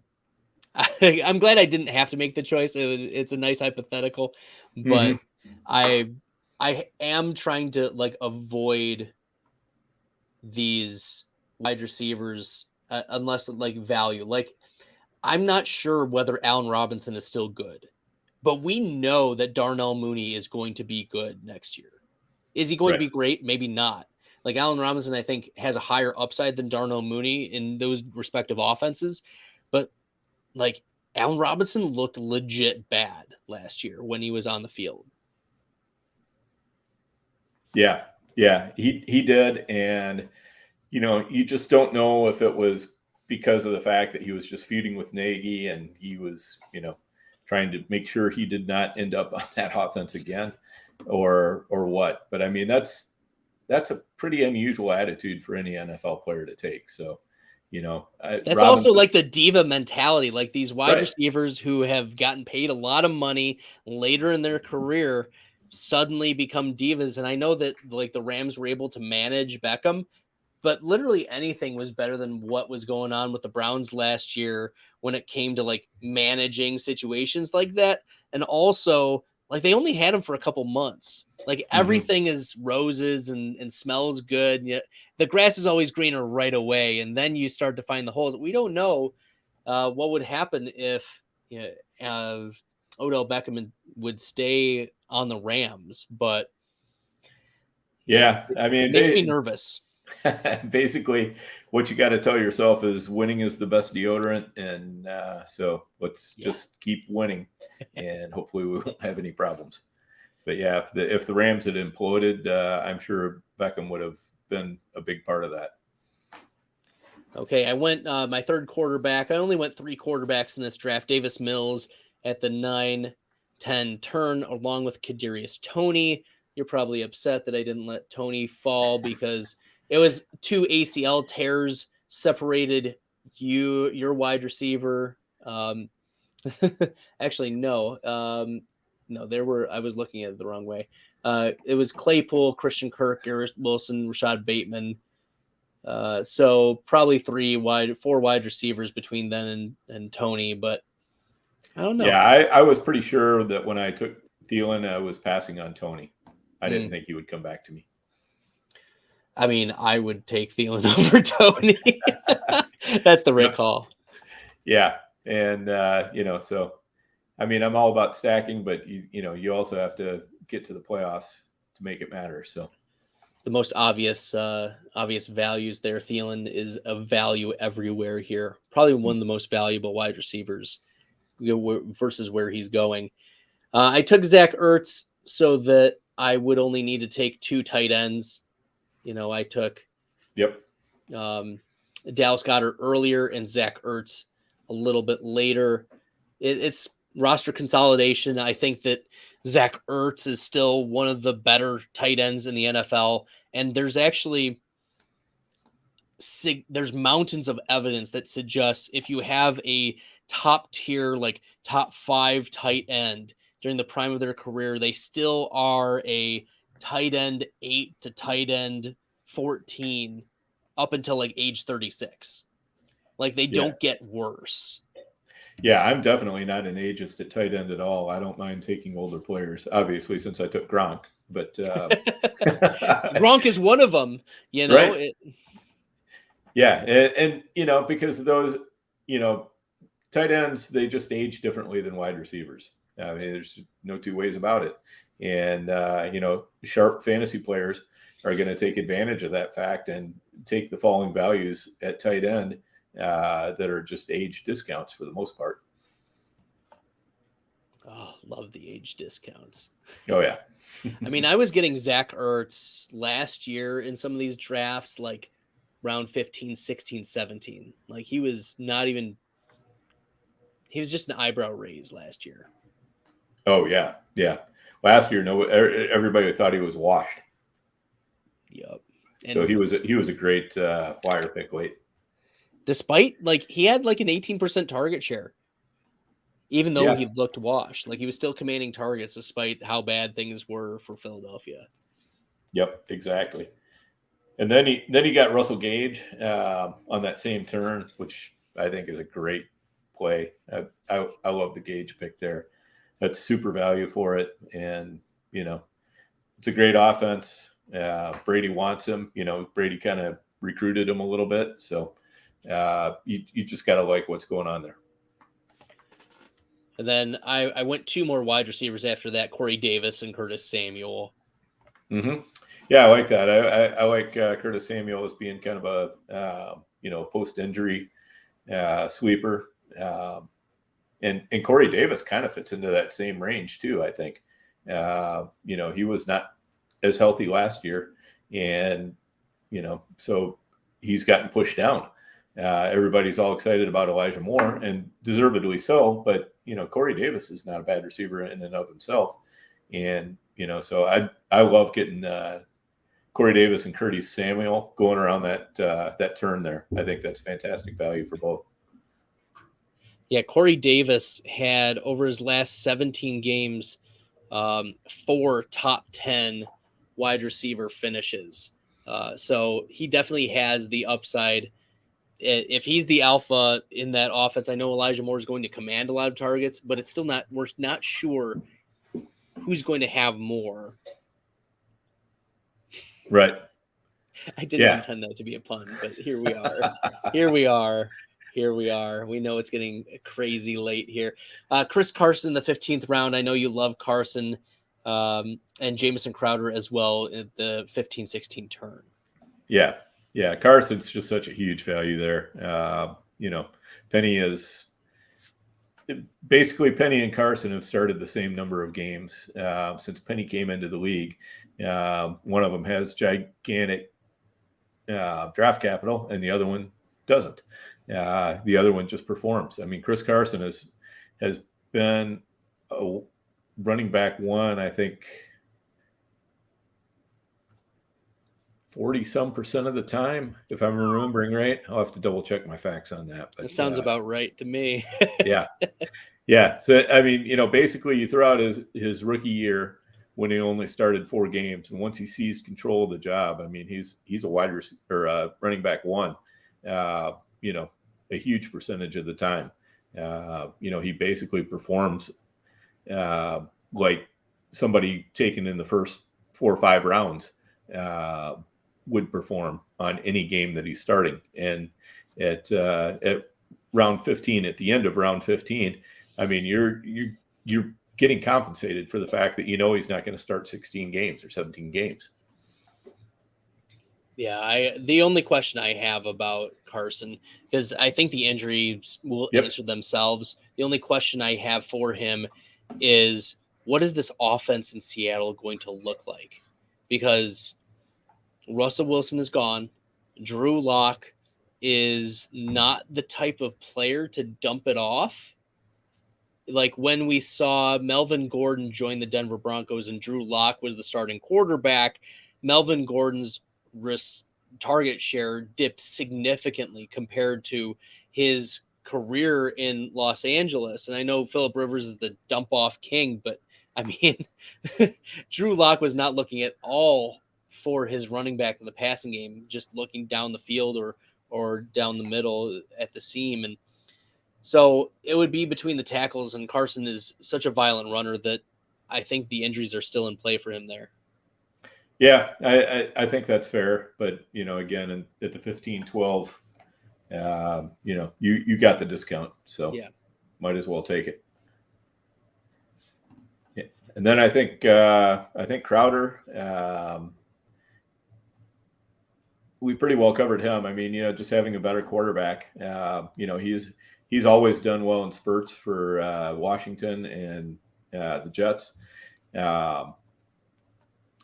glad I didn't have to make the choice. It's a nice hypothetical, but I am trying to avoid these wide receivers unless value. I'm not sure whether Allen Robinson is still good, but we know that Darno Mooney is going to be good next year. Is he going to be great? Maybe not. Allen Robinson, I think, has a higher upside than Darno Mooney in those respective offenses, but Allen Robinson looked legit bad last year when he was on the field. Yeah, he did, and you just don't know if it was because of the fact that he was just feuding with Nagy and he was, trying to make sure he did not end up on that offense again, or what. But I mean, that's a pretty unusual attitude for any NFL player to take. So, that's Robinson, also the diva mentality. These wide receivers who have gotten paid a lot of money later in their career suddenly become divas. And I know that the Rams were able to manage Beckham, but literally anything was better than what was going on with the Browns last year when it came to managing situations like that. And also they only had him for a couple months. Everything is roses and smells good. And the grass is always greener right away. And then you start to find the holes. We don't know what would happen if Odell Beckham would stay on the Rams, but yeah, I mean, it makes me nervous. Basically, what you got to tell yourself is winning is the best deodorant, and so let's just keep winning, and hopefully we won't have any problems. But yeah, if the Rams had imploded, I'm sure Beckham would have been a big part of that. Okay, I went my third quarterback. I only went 3 quarterbacks in this draft. Davis Mills at the 9-10 turn, along with Kadarius Toney. You're probably upset that I didn't let Toney fall because it was 2 ACL tears separated your wide receiver. Actually, no. I was looking at it the wrong way. It was Claypool, Christian Kirk, Garrett Wilson, Rashad Bateman. So probably 4 wide receivers between then and Toney, but I don't know. Yeah, I was pretty sure that when I took Thielen, I was passing on Toney. I didn't think he would come back to me. I mean, I would take Thielen over Toney. That's the right call. Yeah. And, so, I mean, I'm all about stacking, but, you also have to get to the playoffs to make it matter. So the most obvious values there, Thielen is a value everywhere here. Probably one of the most valuable wide receivers versus where he's going. I took Zach Ertz so that I would only need to take 2 tight ends. I took Dallas Goddard earlier and Zach Ertz a little bit later. It's roster consolidation. I think that Zach Ertz is still one of the better tight ends in the NFL. And there's mountains of evidence that suggests if you have a top tier, top 5 tight end during the prime of their career, they still are a tight end 8 to tight end 14 up until age 36. They don't get worse. Yeah, I'm definitely not an ageist at tight end at all. I don't mind taking older players, obviously, since I took Gronk. But Gronk is one of them, Right? Yeah, and because those, tight ends, they just age differently than wide receivers. I mean, there's no 2 ways about it. And, sharp fantasy players are going to take advantage of that fact and take the falling values at tight end that are just age discounts for the most part. Oh, love the age discounts. Oh, yeah. I mean, I was getting Zach Ertz last year in some of these drafts, round 15, 16, 17. He was just an eyebrow raise last year. Oh, yeah. Yeah. Last year, everybody thought he was washed. Yep. So he was a great flyer pick late. Despite he had an 18% target share, even though he looked washed. He was still commanding targets despite how bad things were for Philadelphia. Yep, exactly. And then he got Russell Gage on that same turn, which I think is a great play. I love the Gage pick there. That's super value for it, and it's a great offense. Brady wants him. Brady kind of recruited him a little bit, so you just got to like what's going on there. And then I went two more wide receivers after that: Corey Davis and Curtis Samuel. Mm-hmm. Yeah, I like that. I like Curtis Samuel as being kind of a post-injury sweeper, and Corey Davis kind of fits into that same range too. I think he was not as healthy last year, and so he's gotten pushed down. Everybody's all excited about Elijah Moore, and deservedly so. But Corey Davis is not a bad receiver in and of himself, and so I love getting Corey Davis and Curtis Samuel going around that turn there. I think that's fantastic value for both. Yeah, Corey Davis had over his last 17 games 4 top 10 wide receiver finishes. So he definitely has the upside. If he's the alpha in that offense, I know Elijah Moore is going to command a lot of targets, but it's still we're not sure who's going to have more. Right. I didn't intend that to be a pun, but here we are. Here we are. We know it's getting crazy late here. Chris Carson, the 15th round. I know you love Carson and Jameson Crowder as well in the 15-16 turn. Yeah. Yeah. Carson's just such a huge value there. Penny and Carson have started the same number of games since Penny came into the league. One of them has gigantic draft capital, and the other one doesn't. The other one just performs. I mean, Chris Carson has been a running back one, I think, 40-some% of the time, if I'm remembering right. I'll have to double check my facts on that. But it sounds about right to me. Yeah. Yeah. So, I mean, basically you throw out his rookie year when he only started 4 games. And once he seized control of the job, I mean, he's a wide receiver or running back one, a huge percentage of the time. He basically performs like somebody taken in the first 4 or 5 rounds would perform on any game that he's starting. And at round 15, at the end of round 15, I mean, you're getting compensated for the fact that he's not going to start 16 games or 17 games. Yeah, the only question I have about Carson, because I think the injuries will answer themselves. The only question I have for him is, what is this offense in Seattle going to look like? Because Russell Wilson is gone. Drew Lock is not the type of player to dump it off. Like when we saw Melvin Gordon join the Denver Broncos and Drew Lock was the starting quarterback, Melvin Gordon's target share dipped significantly compared to his career in Los Angeles. And I know Phillip Rivers is the dump off king, but I mean, Drew Lock was not looking at all for his running back in the passing game, just looking down the field or down the middle at the seam. And so it would be between the tackles, and Carson is such a violent runner that I think the injuries are still in play for him there. Yeah, I think that's fair. But, again, at the 15-12, you got the discount. So might as well take it. Yeah. And then I think Crowder, we pretty well covered him. I mean, just having a better quarterback, he's always done well in spurts for Washington and the Jets.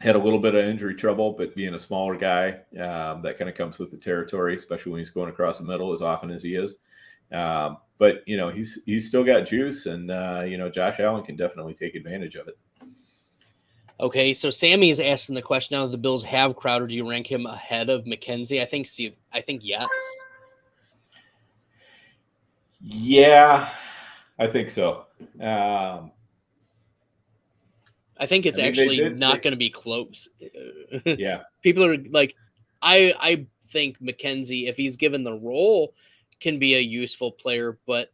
Had a little bit of injury trouble, but being a smaller guy, that kind of comes with the territory, especially when he's going across the middle as often as he is. But he's still got juice, and Josh Allen can definitely take advantage of it. Okay, so Sammy is asking the question, now that the Bills have Crowder, do you rank him ahead of McKenzie? I think yes. Yeah, I think so. I think it's actually not going to be close. Yeah. People are like, I think McKenzie, if he's given the role, can be a useful player, but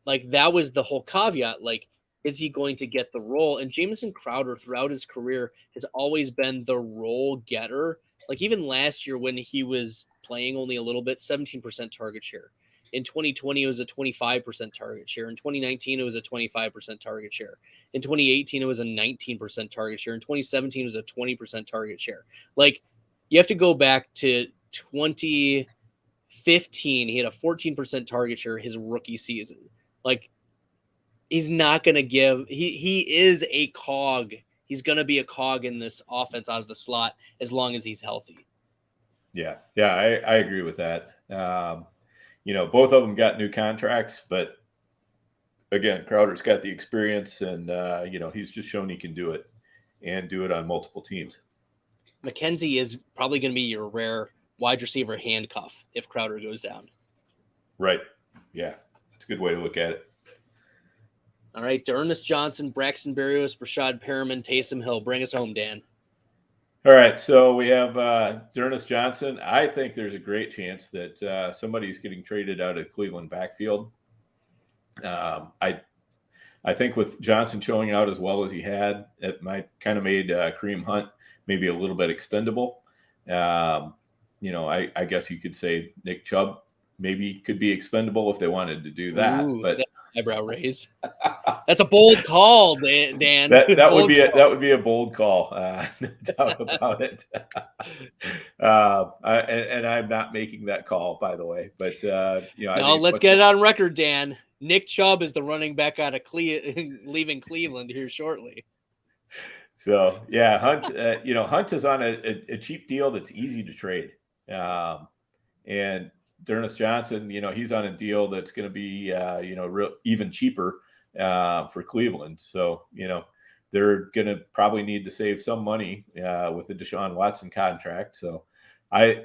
like that was the whole caveat. Like, is he going to get the role? And Jameson Crowder throughout his career has always been the role getter. Like even last year when he was playing only a little bit, 17% target share. In 2020, it was a 25% target share. In 2019, it was a 25% target share. In 2018, it was a 19% target share. In 2017, it was a 20% target share. Like, you have to go back to 2015. He had a 14% target share his rookie season. Like, he's not going to give – he is a cog. He's going to be a cog in this offense out of the slot as long as he's healthy. Yeah, I agree with that. Both of them got new contracts, but again, Crowder's got the experience, and he's just shown he can do it and do it on multiple teams. McKenzie is probably going to be your rare wide receiver handcuff if Crowder goes down. Right. Yeah, that's a good way to look at it. All right, Ernest Johnson, Braxton Barrios, Rashad Perriman, Taysom Hill. Bring us home, Dan. All right, so we have Ernest Johnson. I think there's a great chance that somebody's getting traded out of Cleveland backfield. I think with Johnson showing out as well as he had, it might kind of made Kareem Hunt maybe a little bit expendable. I guess you could say Nick Chubb maybe could be expendable if they wanted to do that. Ooh, but eyebrow raise. That's a bold call, Dan. That would be a bold call, no doubt about it. And I'm not making that call, by the way. But let's get it on record, Dan. Nick Chubb is the running back out of leaving Cleveland here shortly. So yeah, Hunt. Hunt is on a cheap deal that's easy to trade, and Ernest Johnson, he's on a deal that's going to be, even cheaper for Cleveland. So, they're going to probably need to save some money with the Deshaun Watson contract. So I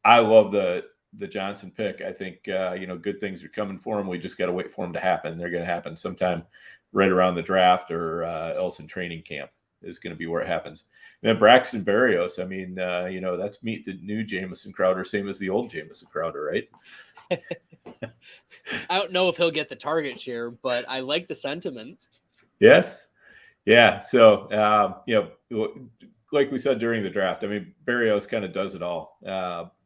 love the Johnson pick. I think, good things are coming for him. We just got to wait for them to happen. They're going to happen sometime right around the draft or else in training camp is going to be where it happens. And then Braxton Barrios, that's meet the new Jameson Crowder, same as the old Jameson Crowder, right? I don't know if he'll get the target share, but I like the sentiment. Yes. Yeah. So, like we said during the draft, Barrios kind of does it all.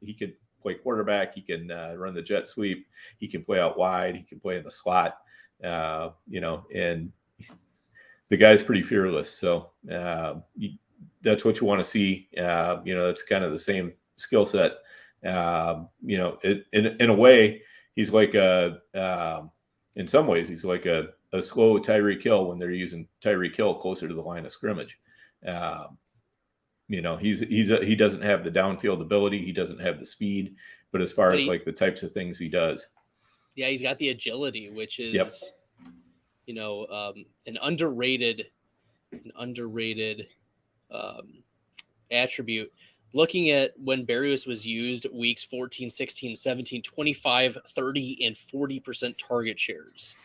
He could play quarterback. He can run the jet sweep. He can play out wide. He can play in the slot, and the guy's pretty fearless. So that's what you want to see. It's kind of the same skill set. In a way, he's like in some ways, he's like a slow Tyreek Hill when they're using Tyreek Hill closer to the line of scrimmage. He doesn't have the downfield ability. He doesn't have the speed, but as far as like the types of things he does. Yeah, he's got the agility, which is, an underrated attribute. Looking at when Barrios was used weeks 14, 16, 17, 25, 30, and 40% target shares.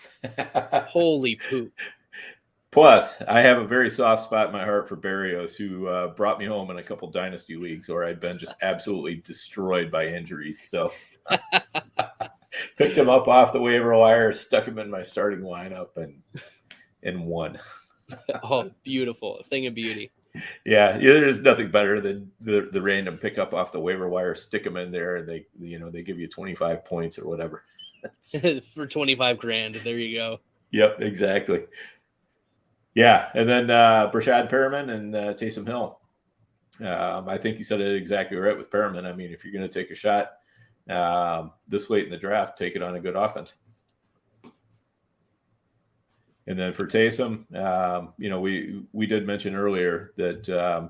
Holy poop. Plus, I have a very soft spot in my heart for Barrios, who brought me home in a couple dynasty leagues where I'd been just absolutely destroyed by injuries. So picked him up off the waiver wire, stuck him in my starting lineup, and won. Oh, beautiful. A thing of beauty. Yeah, there's nothing better than the random pickup off the waiver wire, stick them in there, and they give you 25 points or whatever. For 25 grand. There you go. Yep, exactly. Yeah, and then Rashad Perriman and Taysom Hill. I think you said it exactly right with Perriman. If you're going to take a shot this late in the draft, take it on a good offense. And then for Taysom, we did mention earlier that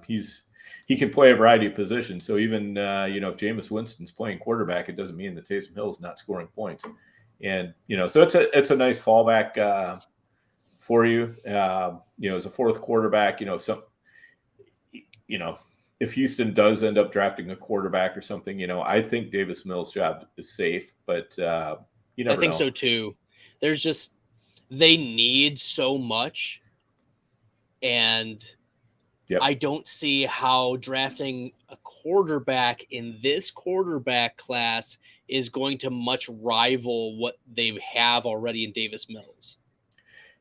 he can play a variety of positions. So even if Jameis Winston's playing quarterback, it doesn't mean that Taysom Hill is not scoring points. And so it's a nice fallback for you. As a fourth quarterback, if Houston does end up drafting a quarterback or something, I think Davis Mills' job is safe, but you never know. I think so too. There's just, they need so much, and I don't see how drafting a quarterback in this quarterback class is going to much rival what they have already in Davis Mills.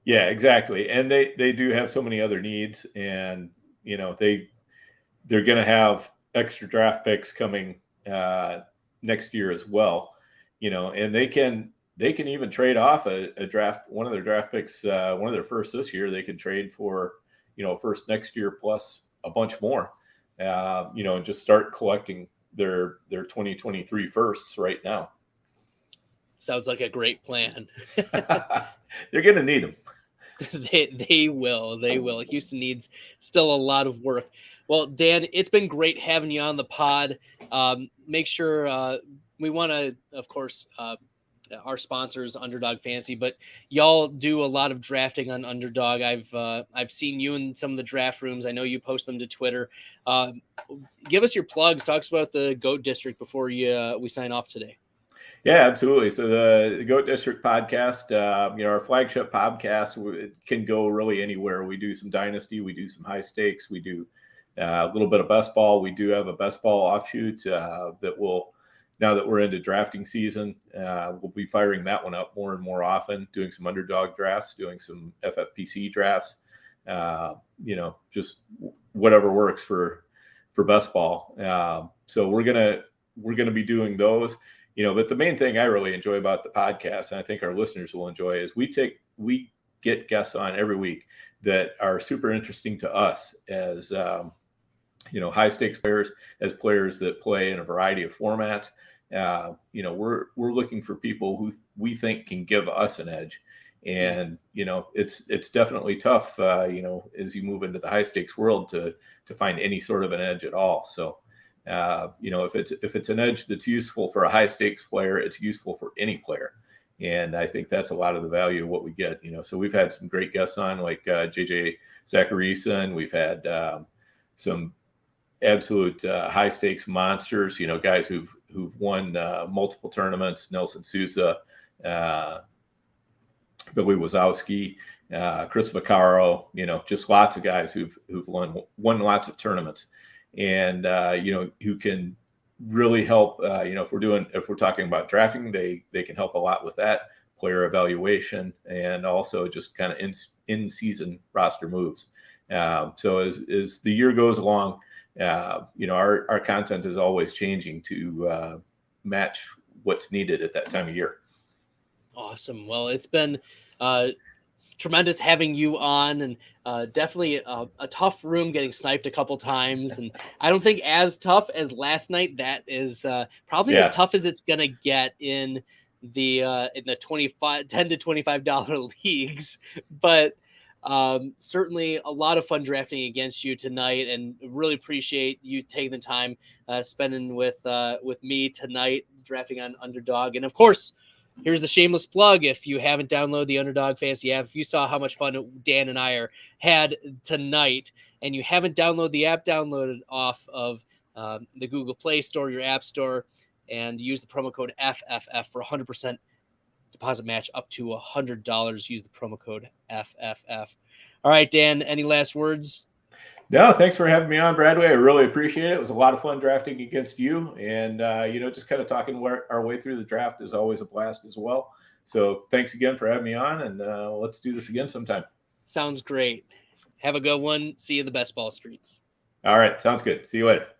Yeah, exactly. And they do have so many other needs, and they're going to have extra draft picks coming next year as well, and they can even trade off a draft, one of their draft picks, one of their first this year. They could trade for, first next year plus a bunch more, and just start collecting their 2023 firsts right now. Sounds like a great plan. They're going to need them. They will. Houston needs still a lot of work. Well, Dan, it's been great having you on the pod. Make sure we want to, of course, our sponsors, Underdog Fantasy, but y'all do a lot of drafting on Underdog. I've seen you in some of the draft rooms. I know you post them to Twitter. Give us your plugs. Talk about the GOAT District before we sign off today. Yeah, absolutely. So the GOAT District podcast, our flagship podcast, can go really anywhere. We do some dynasty, we do some high stakes, we do a little bit of best ball. We do have a best ball offshoot that will, now that we're into drafting season, we'll be firing that one up more and more often, doing some underdog drafts, doing some FFPC drafts, just whatever works for best ball. So we're gonna be doing those, but the main thing I really enjoy about the podcast, and I think our listeners will enjoy, is we get guests on every week that are super interesting to us as high stakes players, as players that play in a variety of formats. We're looking for people who we think can give us an edge, and it's definitely tough, as you move into the high stakes world to find any sort of an edge at all. So if it's an edge that's useful for a high stakes player, it's useful for any player. And I think that's a lot of the value of what we get, so we've had some great guests on, like JJ Zacharyson. We've had some absolute high stakes monsters, guys who've won multiple tournaments, Nelson Sousa, Billy Wazowski, Chris Vaccaro, just lots of guys who've won lots of tournaments, and who can really help. If we're talking about drafting, they can help a lot with that, player evaluation, and also just kind of in season roster moves. So as the year goes along, our content is always changing to match what's needed at that time of year. Awesome. Well, it's been tremendous having you on, and definitely a tough room, getting sniped a couple times, and I don't think as tough as last night. That is probably as tough as it's gonna get in the $10 to $25 leagues, but certainly a lot of fun drafting against you tonight, and really appreciate you taking the time spending with me tonight drafting on Underdog. And of course, here's the shameless plug. If you haven't downloaded the Underdog Fantasy app, if you saw how much fun Dan and I had tonight, and you haven't downloaded the app, download it off of the Google Play Store, your app store, and use the promo code FFF for 100% deposit match up to $100. Use the promo code FFF. All right, Dan, any last words? No, thanks for having me on, Bradway. I really appreciate it. It was a lot of fun drafting against you, and just kind of talking our way through the draft is always a blast as well. So thanks again for having me on, and let's do this again sometime. Sounds great. Have a good one. See you in the best ball streets. All right, sounds good. See you later.